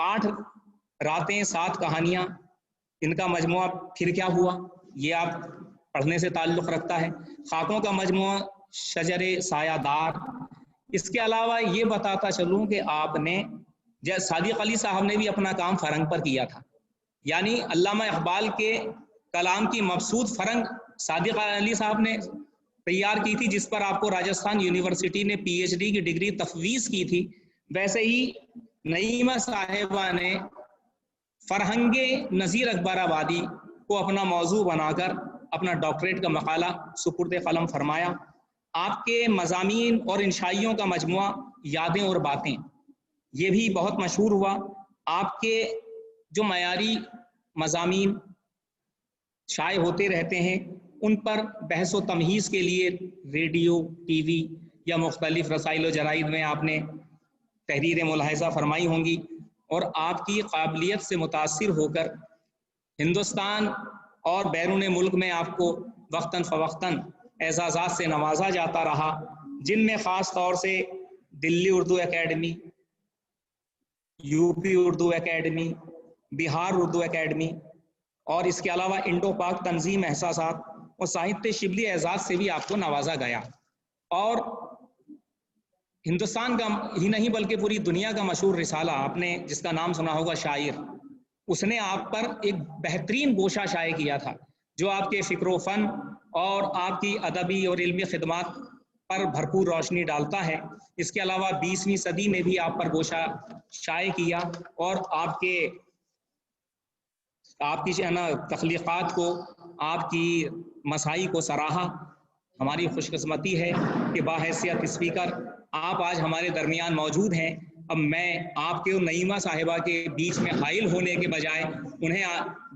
8 راتیں 7 کہانیاں، ان کا مجموعہ پھر کیا ہوا، یہ آپ پڑھنے سے تعلق رکھتا ہے۔ خاکوں کا مجموعہ شجر سایہ دار۔ اس کے علاوہ یہ بتاتا چلوں کہ آپ نے صادق علی صاحب نے بھی اپنا کام فرنگ پر کیا تھا، یعنی علامہ اقبال کے کلام کی مبسوط فرنگ صادق علی صاحب نے تیار کی تھی، جس پر آپ کو راجستھان یونیورسٹی نے پی ایچ ڈی کی ڈگری تفویض کی تھی۔ ویسے ہی نعیمہ صاحبہ نے فرہنگ نذیر اکبر آبادی کو اپنا موضوع بنا کر اپنا ڈاکٹریٹ کا مقالہ سپرد قلم فرمایا۔ آپ کے مضامین اور انشائیوں کا مجموعہ یادیں اور باتیں، یہ بھی بہت مشہور ہوا۔ آپ کے جو معیاری مضامین شائع ہوتے رہتے ہیں، ان پر بحث و تمہیز کے لیے ریڈیو، ٹی وی یا مختلف رسائل و جرائد میں آپ نے تحریریں ملاحظہ فرمائی ہوں گی، اور آپ کی قابلیت سے متاثر ہو کر ہندوستان اور بیرون ملک میں آپ کو وقتاً فوقتاً اعزازات سے نوازا جاتا رہا، جن میں خاص طور سے Delhi Urdu academy, U P Urdu academy, Bihar Urdu academy, اور اس کے علاوہ انڈو پاک تنظیم احساسات اور ساہتیہ شبلی اعزاز سے بھی آپ کو نوازا گیا۔ اور ہندوستان کا ہی نہیں بلکہ پوری دنیا کا مشہور رسالہ، آپ نے جس کا نام سنا ہوگا شاعر، اس نے آپ پر ایک بہترین گوشہ شائع کیا تھا، جو آپ کے فکر و فن اور آپ کی ادبی اور علمی خدمات پر بھرپور روشنی ڈالتا ہے۔ اس کے علاوہ 20ویں صدی میں بھی آپ پر گوشہ شائع کیا اور آپ کی تخلیقات کو، آپ کی مساعی کو سراہا۔ ہماری خوش قسمتی ہے کہ باحیثیت اسپیکر آپ آج ہمارے درمیان موجود ہیں۔ اب میں آپ کے نعیمہ صاحبہ کے بیچ میں حائل ہونے کے بجائے انہیں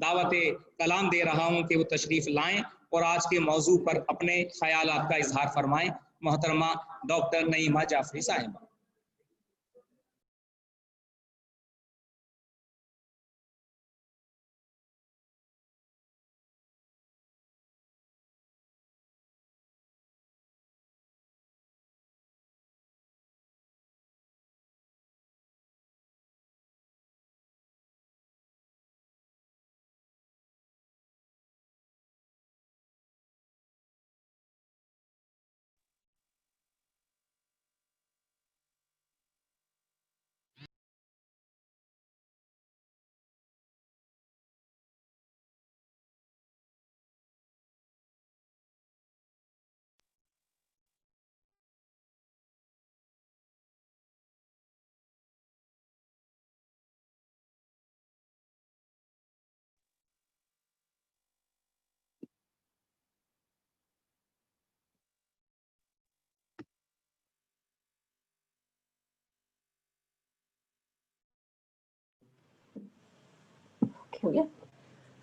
دعوت کلام دے رہا ہوں کہ وہ تشریف لائیں اور آج کے موضوع پر اپنے خیالات کا اظہار فرمائیں۔ محترمہ ڈاکٹر نعیمہ جعفری صاحبہ۔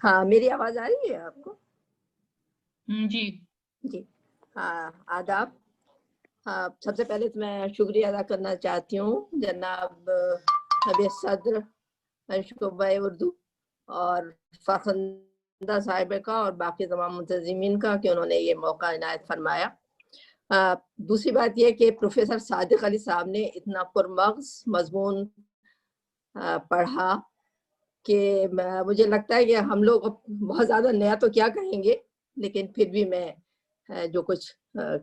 ہاں، میری آواز آ رہی ہے آپ کو؟ جی جی، آداب۔ سب سے پہلے تو میں شکریہ ادا کرنا چاہتی ہوں جناب نبیہ صدر شعبہ اردو اور فرخندہ صاحبہ کا اور باقی تمام منتظمین کا کہ انہوں نے یہ موقع عنایت فرمایا۔ دوسری بات یہ کہ پروفیسر صادق علی صاحب نے اتنا پرمغز مضمون پڑھا کہ مجھے لگتا ہے کہ ہم لوگ بہت زیادہ نیا تو کیا کہیں گے، لیکن پھر بھی میں جو کچھ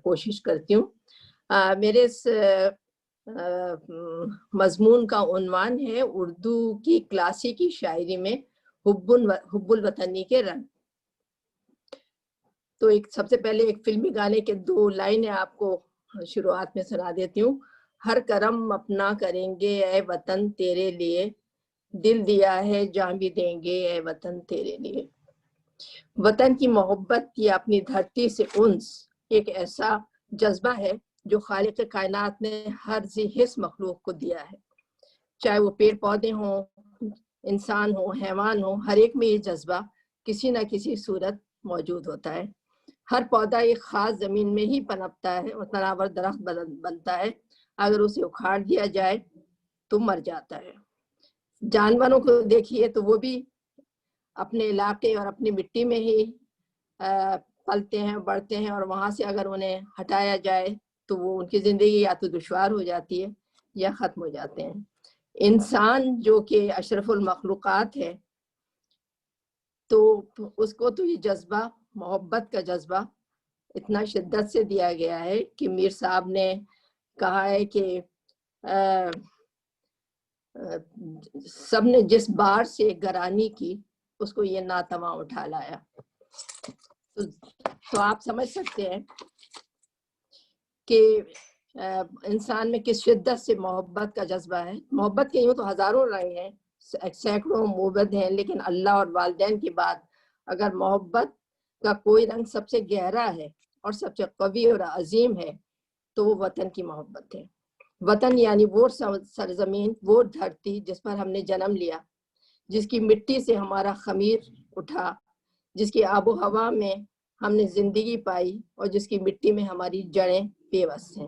کوشش کرتی ہوں۔ میرے اس مضمون کا عنوان ہے اردو کی کلاسیکی شاعری میں حب الوطنی کے رنگ۔ تو سب سے پہلے ایک فلمی گانے کے 2 لائنیں آپ کو شروعات میں سنا دیتی ہوں۔ ہر کرم اپنا کریں گے اے وطن تیرے لیے، دل دیا ہے جاں بھی دیں گے اے وطن تیرے لیے۔ وطن کی محبت یا اپنی دھرتی سے انس ایک ایسا جذبہ ہے جو خالق کائنات نے ہر ذی حس مخلوق کو دیا ہے، چاہے وہ پیڑ پودے ہوں، انسان ہو، حیوان ہو، ہر ایک میں یہ جذبہ کسی نہ کسی صورت موجود ہوتا ہے۔ ہر پودا ایک خاص زمین میں ہی پنپتا ہے اور تناور درخت بنتا ہے، اگر اسے اکھاڑ دیا جائے تو مر جاتا ہے۔ جانوروں کو دیکھیے تو وہ بھی اپنے علاقے اور اپنی مٹی میں ہی پلتے ہیں، بڑھتے ہیں، اور وہاں سے اگر انہیں ہٹایا جائے تو وہ ان کی زندگی یا تو دشوار ہو جاتی ہے یا ختم ہو جاتے ہیں۔ انسان جو کہ اشرف المخلوقات ہے تو اس کو تو یہ جذبہ محبت کا جذبہ اتنا شدت سے دیا گیا ہے کہ میر صاحب نے کہا ہے کہ سب نے جس بار سے گرانی کی اس کو یہ ناتواں اٹھا لایا. تو آپ سمجھ سکتے ہیں کہ انسان میں کس شدت سے محبت کا جذبہ ہے. محبت کے یوں تو ہزاروں رنگ ہیں, سینکڑوں موبد ہیں, لیکن اللہ اور والدین کے بعد اگر محبت کا کوئی رنگ سب سے گہرا ہے اور سب سے قوی اور عظیم ہے تو وہ وطن کی محبت ہے. وطن یعنی وہ سرزمین, وہ دھرتی جس پر ہم نے جنم لیا, جس کی مٹی سے ہمارا خمیر اٹھا, جس کی آب و ہوا میں ہم نے زندگی پائی اور جس کی مٹی میں ہماری جڑیں پیوست ہیں.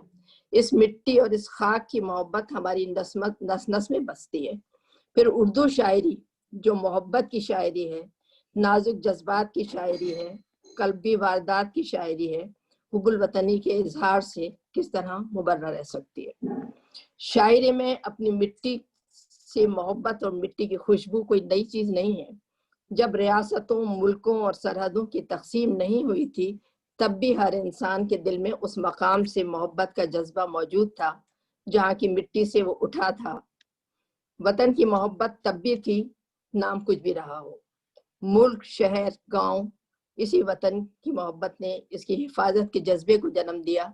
اس مٹی اور اس خاک کی محبت ہماری نس نس میں بستی ہے. پھر اردو شاعری جو محبت کی شاعری ہے, نازک جذبات کی شاعری ہے, قلبی واردات کی شاعری ہے, حب الوطنی کے اظہار سے کس طرح مبرہ رہ سکتی ہے. شاعری میں اپنی مٹی سے محبت اور مٹی کی خوشبو کوئی نئی چیز نہیں ہے. جب ریاستوں, ملکوں اور سرحدوں کی تقسیم نہیں ہوئی تھی تب بھی ہر انسان کے دل میں اس مقام سے محبت کا جذبہ موجود تھا جہاں کی مٹی سے وہ اٹھا تھا. وطن کی محبت تب بھی تھی, نام کچھ بھی رہا ہو. ملک, شہر, گاؤں, اسی وطن کی محبت نے اس کی حفاظت کے جذبے کو جنم دیا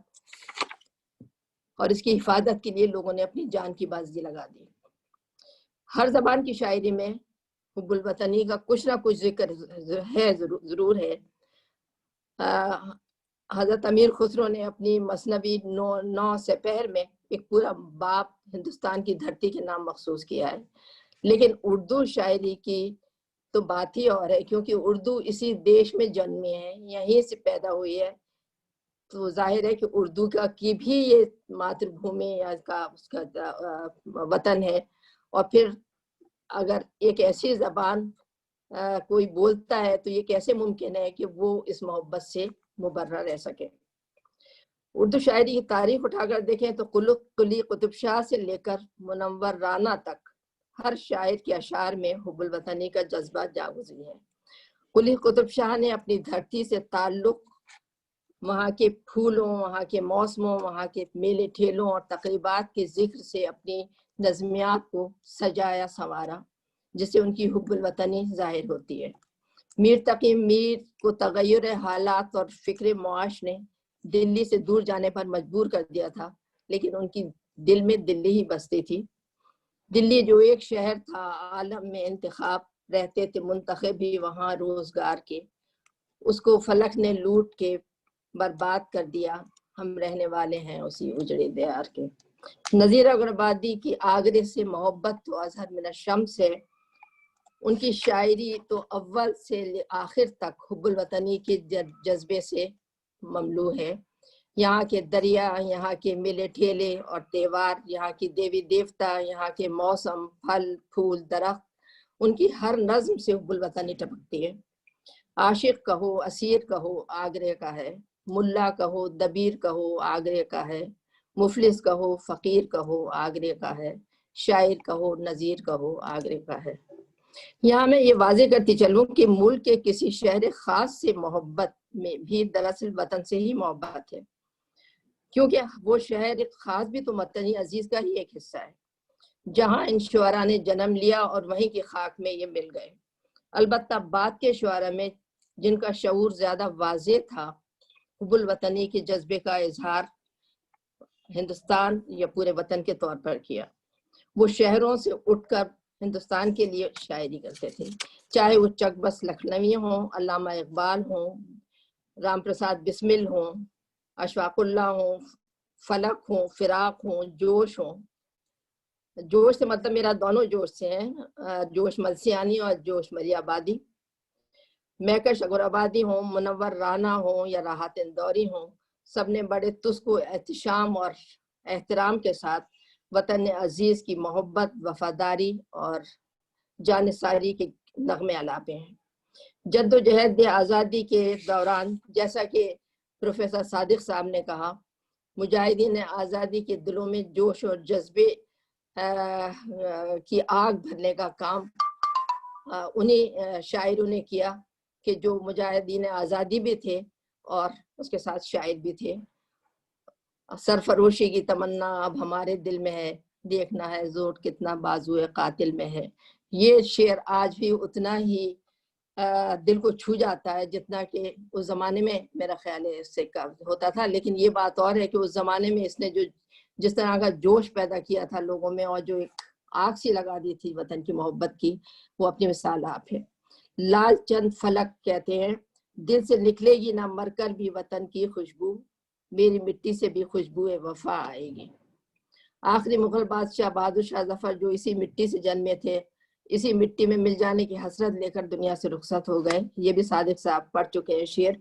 اور اس کی حفاظت کے لیے لوگوں نے اپنی جان کی بازی لگا دی. ہر زبان کی شاعری میں حب الوطنی کا کچھ نہ کچھ ذکر ہے, ضرور ہے. حضرت امیر خسرو نے اپنی مثنوی 9 سپہر میں ایک پورا باب ہندوستان کی دھرتی کے نام مخصوص کیا ہے. لیکن اردو شاعری کی تو بات ہی اور ہے, کیونکہ اردو اسی دیش میں جنمی ہے, یہیں سے پیدا ہوئی ہے. تو ظاہر ہے کہ اردو کا کی بھی یہ ماتر بھومی یا اس کا وطن ہے. اور پھر اگر ایک ایسی زبان کوئی بولتا ہے تو یہ کیسے ممکن ہے کہ وہ اس محبت سے مبرہ رہ سکے. اردو شاعری کی تاریخ اٹھا کر دیکھیں تو قلی قطب شاہ سے لے کر منور رانا تک ہر شاعر کے اشعار میں حب الوطنی کا جذبہ جاگزی ہے. قلی قطب شاہ نے اپنی دھرتی سے تعلق وہاں کے پھولوں, وہاں کے موسموں, وہاں کے میلے ٹھیلوں اور تقریبات کے ذکر سے اپنی نظمیات کو سجایا سنوارا, جس سے ان کی حب الوطنی ظاہر ہوتی ہے. میر تقی میر کو تغیر حالات اور فکر معاش نے دلی سے دور جانے پر مجبور کر دیا تھا, لیکن ان کی دل میں دلی ہی بستی تھی. دلی جو ایک شہر تھا عالم میں انتخاب, رہتے تھے منتخب بھی وہاں روزگار کے, اس کو فلک نے لوٹ کے برباد کر دیا, ہم رہنے والے ہیں اسی اجڑے دیار کے. نظیر اگرآبادی کی آگرے سے محبت تو اظہر من الشمس ہے. ان کی شاعری تو اول سے آخر تک حب الوطنی کے جذبے سے مملو ہے. یہاں کے دریا, یہاں کے میلے ٹھیلے اور تہوار, یہاں کی دیوی دیوتا, یہاں کے موسم, پھل پھول, درخت, ان کی ہر نظم سے حب الوطنی ٹپکتی ہے. عاشق کہو, اسیر کہو, آگرے کا ہے. ملا کہو, دبیر کہو, آگرے کا ہے. مفلس کہو, فقیر کہو, آگرے کا ہے. شاعر کہو, نذیر کہو, آگرے کا ہے. یہاں میں یہ واضح کرتی چلوں کہ ملک کے کسی شہر خاص سے محبت میں بھی دراصل وطن سے ہی محبت ہے, کیونکہ وہ شہر خاص بھی تو وطن عزیز کا ہی ایک حصہ ہے, جہاں ان شعراء نے جنم لیا اور وہیں کی خاک میں یہ مل گئے. البتہ بعد کے شعراء میں جن کا شعور زیادہ واضح تھا, حب الوطنی کے جذبے کا اظہار ہندوستان یا پورے وطن کے طور پر کیا. وہ شہروں سے اٹھ کر ہندوستان کے لیے شاعری کرتے تھے, چاہے وہ چک بس لکھنوی ہوں, علامہ اقبال ہوں, رام پرساد بسمل ہوں, اشفاق اللہ ہوں, فلک ہوں, فراق ہوں, جوش ہوں. جوش سے مطلب میرا دونوں جوش سے ہیں, جوش ملسیانی اور جوش مری آبادی. میکش اگرآبادی ہوں, منور رانا ہوں یا راحت اندوری ہوں, سب نے بڑے تسک و احتشام اور احترام کے ساتھ وطن عزیز کی محبت, وفاداری اور جانثاری کے نغمے الاپے ہیں. جد و جہد آزادی کے دوران, جیسا کہ پروفیسر صادق صاحب نے کہا, مجاہدین آزادی کے دلوں میں جوش اور جذبے کی آگ بھرنے کا کام انہیں شاعروں نے کیا کہ جو مجاہدین آزادی بھی تھے اور اس کے ساتھ شاعر بھی تھے. سرفروشی کی تمنا اب ہمارے دل میں ہے، دیکھنا ہے زوٹ کتنا بازوئے قاتل میں ہے. یہ شعر آج بھی اتنا ہی دل کو چھو جاتا ہے جتنا کہ اس زمانے میں میرا خیال ہے اس سے ہوتا تھا. لیکن یہ بات اور ہے کہ اس زمانے میں اس نے جو جس طرح کا جوش پیدا کیا تھا لوگوں میں اور جو ایک آگ سی لگا دی تھی وطن کی محبت کی، وہ اپنی مثال آپ ہے. لال چند فلک کہتے ہیں دل سے نکلے گی نہ مر کر بھی وطن کی خوشبو، میری مٹی سے بھی خوشبو وفا آئے گی. آخری مغل بادشاہ بہادر شاہ ظفر جو اسی مٹی سے جنمے تھے، اسی مٹی میں مل جانے کی حسرت لے کر دنیا سے رخصت ہو گئے. یہ بھی صادق صاحب پڑھ چکے ہیں شعر.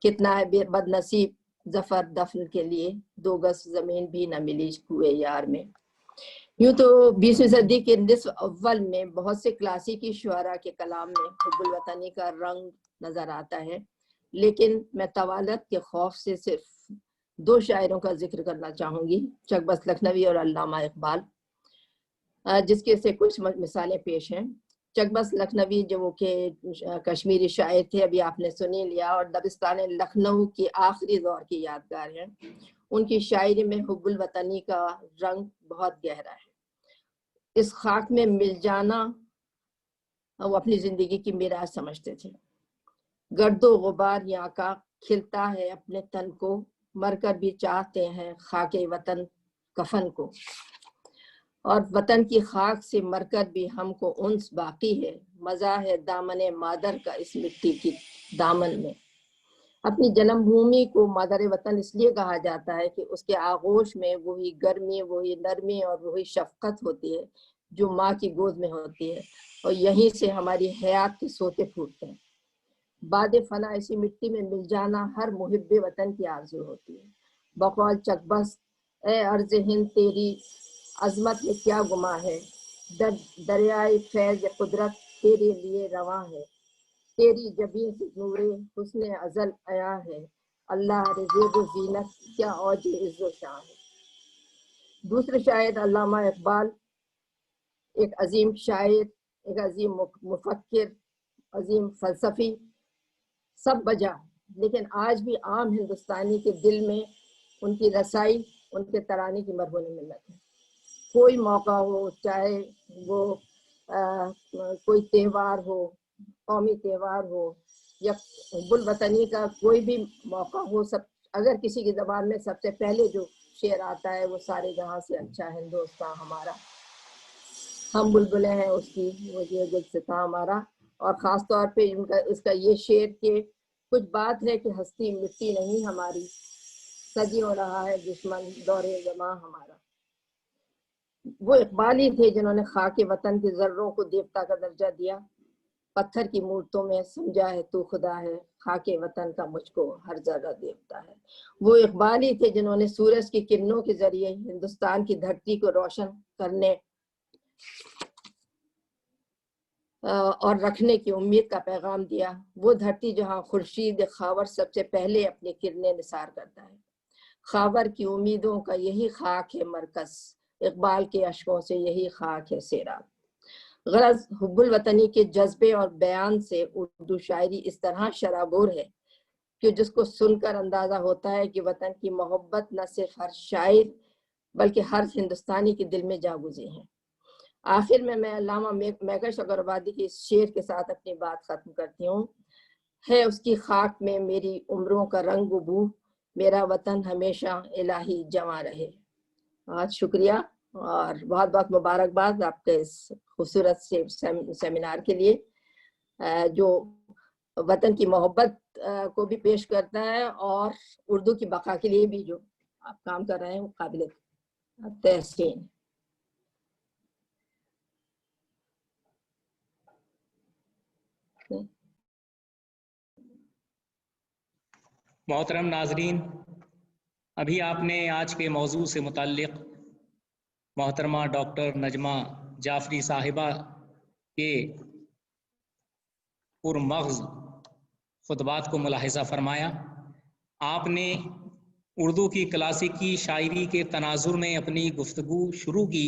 کتنا ہے بد نصیب ظفر دفن کے لیے، 2 گز زمین بھی نہ ملی کوئے یار میں. یوں تو 20ویں صدی کے نصف اول میں بہت سے کلاسیکی شعراء کے کلام میں حب الوطنی کا رنگ نظر آتا ہے، لیکن میں طوالت کے خوف سے صرف 2 شاعروں کا ذکر کرنا چاہوں گی، چکبست لکھنوی اور علامہ اقبال، جس کے سے کچھ مثالیں پیش ہیں. چکبست لکھنوی جو وہ کہ کشمیری شاعر تھے، ابھی آپ نے سنی لیا، اور دبستان لکھنؤ کی آخری دور کی یادگار ہیں. ان کی شاعری میں حب الوطنی کا رنگ بہت گہرا ہے. اس خاک میں مل جانا وہ اپنی زندگی کی میراث سمجھتے تھے. گرد و غبار یہاں کا کھلتا ہے اپنے تن کو، مر کر بھی چاہتے ہیں خاک وطن کفن کو. اور وطن کی خاک سے مر کر بھی ہم کو انس باقی ہے، مزہ ہے دامن مادر کا اس مٹی کی دامن میں. اپنی جنم بھومی کو مادر وطن اس لیے کہا جاتا ہے کہ اس کے آغوش میں وہی گرمی، وہی نرمی اور وہی شفقت ہوتی ہے جو ماں کی گود میں ہوتی ہے، اور یہیں سے ہماری حیات کے سوتے پھوٹتے ہیں. بعد فنا اسی مٹی میں مل جانا ہر محب وطن کی آرزو ہوتی ہے. بقول چکبست اے ارض ہند تیری عظمت میں کیا گماں ہے، دریائے فیض قدرت تیرے لیے رواں ہے، تیری جبیں سے نور حسن ازل عیاں ہے، اللہ رزق و زینت کیا اوج عز و شان ہے. دوسرے شاعر علامہ اقبال، ایک عظیم شاعر، ایک عظیم مفکر، عظیم فلسفی، سب بجا، لیکن آج بھی عام ہندوستانی کے دل میں ان کی رسائی ان کے ترانے کی مرہون ملت ہے. کوئی موقع ہو، چاہے وہ کوئی تہوار ہو، قومی تہوار ہو یا حب الوطنی کا کوئی بھی موقع ہو، سب اگر کسی کی زبان میں سب سے پہلے جو شعر آتا ہے وہ سارے جہاں سے اچھا ہندوستان ہمارا، ہم بلبلیں ہیں اس کی، وہ یہ گلستاں ہمارا. اور خاص طور پہ اس کا یہ شعر کہ کچھ بات ہے کہ ہستی مٹی نہیں ہماری، صدیوں رہا ہے دشمن دورے زماں ہمارا. وہ اقبال ہی تھے جنہوں نے خاک وطن کے ذروں کو دیوتا کا درجہ دیا. پتھر کی مورتوں میں سمجھا ہے تو خدا ہے، خاک وطن کا مجھ کو ہر ذرہ دیوتا ہے. وہ اقبال ہی تھے جنہوں نے سورج کی کرنوں کے ذریعے ہندوستان کی دھرتی کو روشن کرنے اور رکھنے کی امید کا پیغام دیا. وہ دھرتی جہاں خورشید خاور سب سے پہلے اپنی کرنیں نثار کرتا ہے. خاور کی امیدوں کا یہی خاک ہے مرکز، اقبال کے اشکوں سے یہی خاک ہے سیراب. غرض حب الوطنی کے جذبے اور بیان سے اردو شاعری اس طرح شرابور ہے کہ جس کو سن کر اندازہ ہوتا ہے کہ وطن کی محبت نہ صرف ہر شاعر بلکہ ہر ہندوستانی کے دل میں جاگزی ہے. آخر میں علامہ میکر شکر آبادی کے اس شعر کے ساتھ اپنی بات ختم کرتی ہوں. ہے اس کی خاک میں میری عمروں کا رنگ و بو، میرا وطن ہمیشہ الہی جواں رہے. بہت شکریہ اور بہت بہت مبارکباد آپ کے اس خوبصورت سیمینار کے لیے جو وطن کی محبت کو بھی پیش کرتا ہے اور اردو کی بقا کے لیے بھی جو آپ کام کر رہے ہیں وہ قابل تحسین. محترم ناظرین، ابھی آپ نے آج کے موضوع سے متعلق محترمہ ڈاکٹر نجمہ جعفری صاحبہ کے پرمغز خطبات کو ملاحظہ فرمایا. آپ نے اردو کی کلاسیکی شاعری کے تناظر میں اپنی گفتگو شروع کی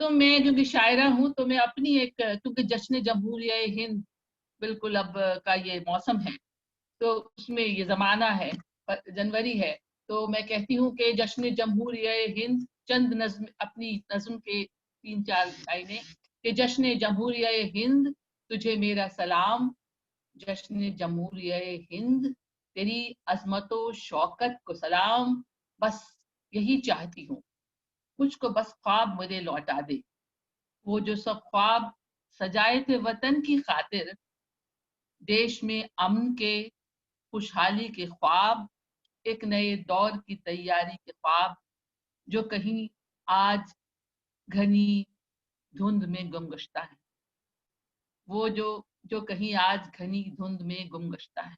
تو میں کیونکہ شاعرہ ہوں تو میں اپنی ایک کیونکہ جشن جمہوریہ ہند بالکل اب کا یہ موسم ہے تو اس میں یہ زمانہ ہے جنوری ہے تو میں کہتی ہوں کہ جشن جمہوریہ ہند چند نظم اپنی نظم کے 3-4 لائنیں کہ جشن جمہوریہ ہند تجھے میرا سلام، جشن جمہوریہ ہند تیری عظمت و شوکت کو سلام، بس یہی چاہتی ہوں مجھ کو بس خواب مجھے لوٹا دے، وہ جو سب خواب سجائے تھے وطن کی خاطر، دیش میں امن کے خوشحالی کے خواب، ایک نئے دور کی تیاری کے خواب جو کہیں آج گھنی دھند میں گمگشتہ ہے، وہ جو کہیں آج گھنی دھند میں گمگشتہ ہے۔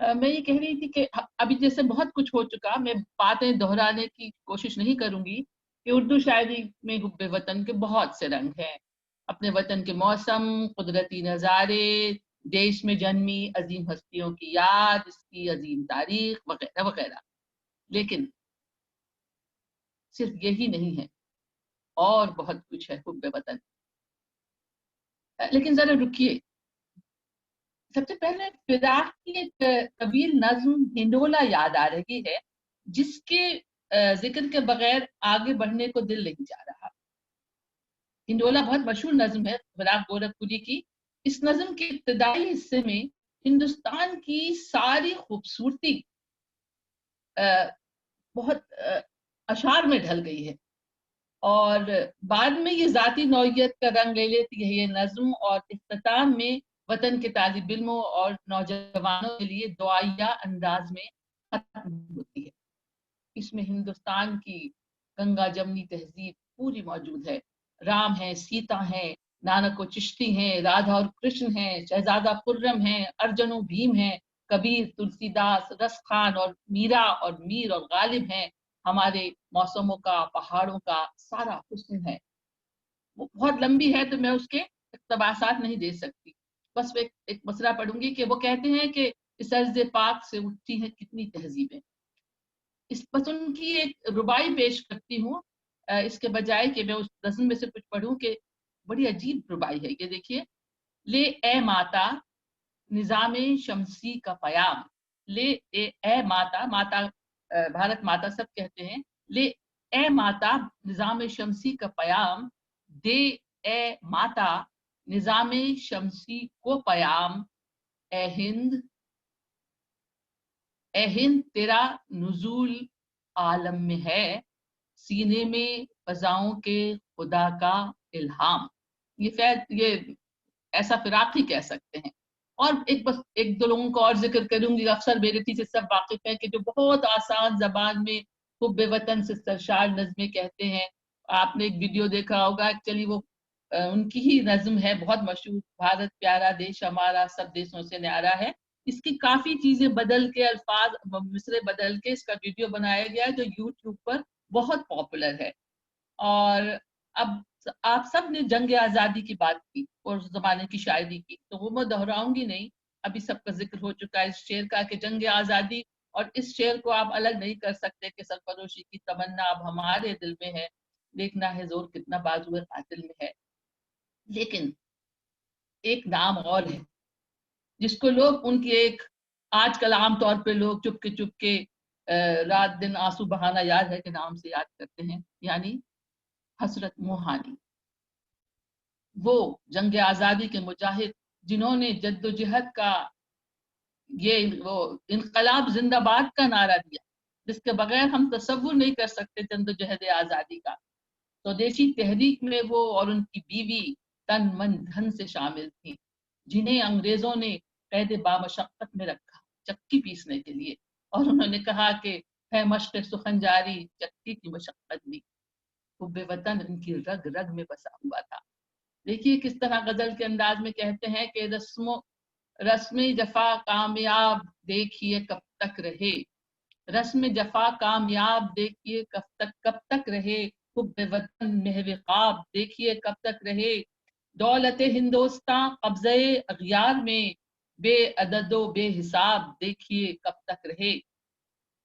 میں یہ کہہ رہی تھی کہ ابھی جیسے بہت کچھ ہو چکا، میں باتیں دہرانے کی کوشش نہیں کروں گی کہ اردو شاعری میں حب وطن کے بہت سے رنگ ہیں، اپنے وطن کے موسم، قدرتی نظارے، دیش میں جنمی عظیم ہستیوں کی یاد، اس کی عظیم تاریخ وغیرہ وغیرہ، لیکن صرف یہی نہیں ہے، اور بہت کچھ ہے حب وطن۔ لیکن ذرا رکیے، سب سے پہلے فراق کی ایک طویل نظم ہنڈولا یاد آ رہی ہے جس کے ذکر کے بغیر آگے بڑھنے کو دل نہیں جا رہا۔ ہنڈولا بہت مشہور نظم ہے فراق گورکھپوری کی۔ اس نظم کے ابتدائی حصے میں ہندوستان کی ساری خوبصورتی بہت اشعار میں ڈھل گئی ہے، اور بعد میں یہ ذاتی نوعیت کا رنگ لے لیتی ہے یہ نظم، اور اختتام میں وطن کے طالب علموں اور نوجوانوں کے لیے دعائیہ انداز میں ختم ہوتی ہے۔ اس میں ہندوستان کی گنگا جمنی تہذیب پوری موجود ہے، رام ہیں، سیتا ہیں، نانک و چشتی ہیں، رادھا اور کرشن ہیں، شہزادہ خرم ہیں، ارجن و بھیم ہیں، کبیر، تلسی داس، رس خان اور میرا اور میر اور غالب ہیں، ہمارے موسموں کا، پہاڑوں کا سارا حسن ہے۔ وہ بہت لمبی ہے تو میں اس کے اقتباسات نہیں دے سکتی، بس میں ایک مسئلہ پڑھوں گی کہ وہ کہتے ہیں کہ اس ارض پاک سے اٹھتی ہیں کتنی تہذیبیں۔ اس بس ان کی ایک ربائی پیش کرتی ہوں اس کے بجائے کہ میں اس نظم میں سے کچھ پڑھوں، کہ بڑی عجیب ربائی ہے یہ دیکھیے۔ لے اے ماتا نظام شمسی کا پیام، لے اے ماتا، ماتا بھارت ماتا سب کہتے ہیں، لے اے ماتا نظام شمسی کا پیام، دے اے ماتا نظام شمسی کو پیام، اے ہند، اے ہند تیرا نزول عالم میں ہے، سینے میں فضاؤں کے خدا کا الہام۔ یہ ایسا فراق ہی کہہ سکتے ہیں۔ اور ایک دو لوگوں کو اور ذکر کروں گی، اکثر میرے تھی سے سب واقف ہیں، کہ جو بہت آسان زبان میں حب وطن سے سرشار نظمیں کہتے ہیں۔ آپ نے ایک ویڈیو دیکھا ہوگا، ایکچولی وہ ان کی ہی نظم ہے، بہت مشہور، بھارت پیارا دیش ہمارا سب دیشوں سے نیارا ہے۔ اس کی کافی چیزیں بدل کے، الفاظ مصرے بدل کے اس کا ویڈیو بنایا گیا جو یوٹیوب پر بہت پاپولر ہے۔ اور اب آپ سب نے جنگ آزادی کی بات کی اور اس زمانے کی شاعری کی، تو وہ میں دہراؤں گی نہیں، ابھی سب کا ذکر ہو چکا ہے اس شعر کا کہ جنگ آزادی، اور اس شعر کو آپ الگ نہیں کر سکتے کہ سرفروشی کی تمنا اب ہمارے دل میں ہے، دیکھنا ہے زور کتنا بازو قاتل میں ہے۔ لیکن ایک نام اور ہے جس کو لوگ ان کی ایک آج کل عام طور پہ لوگ چپ کے رات دن آنسو بہانا یاد ہے کہ نام سے یاد کرتے ہیں، یعنی حسرت موہانی۔ وہ جنگ آزادی کے مجاہد جنہوں نے جد و جہد کا وہ انقلاب زندہ باد کا نعرہ دیا، جس کے بغیر ہم تصور نہیں کر سکتے جد و جہد آزادی کا۔ سودیشی تحریک میں وہ اور ان کی بیوی تن من دھن سے شامل تھیں، جنہیں انگریزوں نے قید بامشقت میں رکھا چکی پیسنے کے لیے، اور انہوں نے کہا کہ ہے مشق سخن جاری چکی کی مشقت بھی، حب وطن ان کی رگ رگ میں بسا ہوا تھا۔ دیکھیے کس طرح غزل کے انداز میں کہتے ہیں کہ رسم جفا کامیاب دیکھیے کب تک رہے، رسم جفا کامیاب دیکھیے کب تک رہے، حب وطن محو خواب دیکھیے کب تک رہے، دولت ہندوستان قبضے اغیار میں بے عدد و بے حساب دیکھیے کب تک رہے۔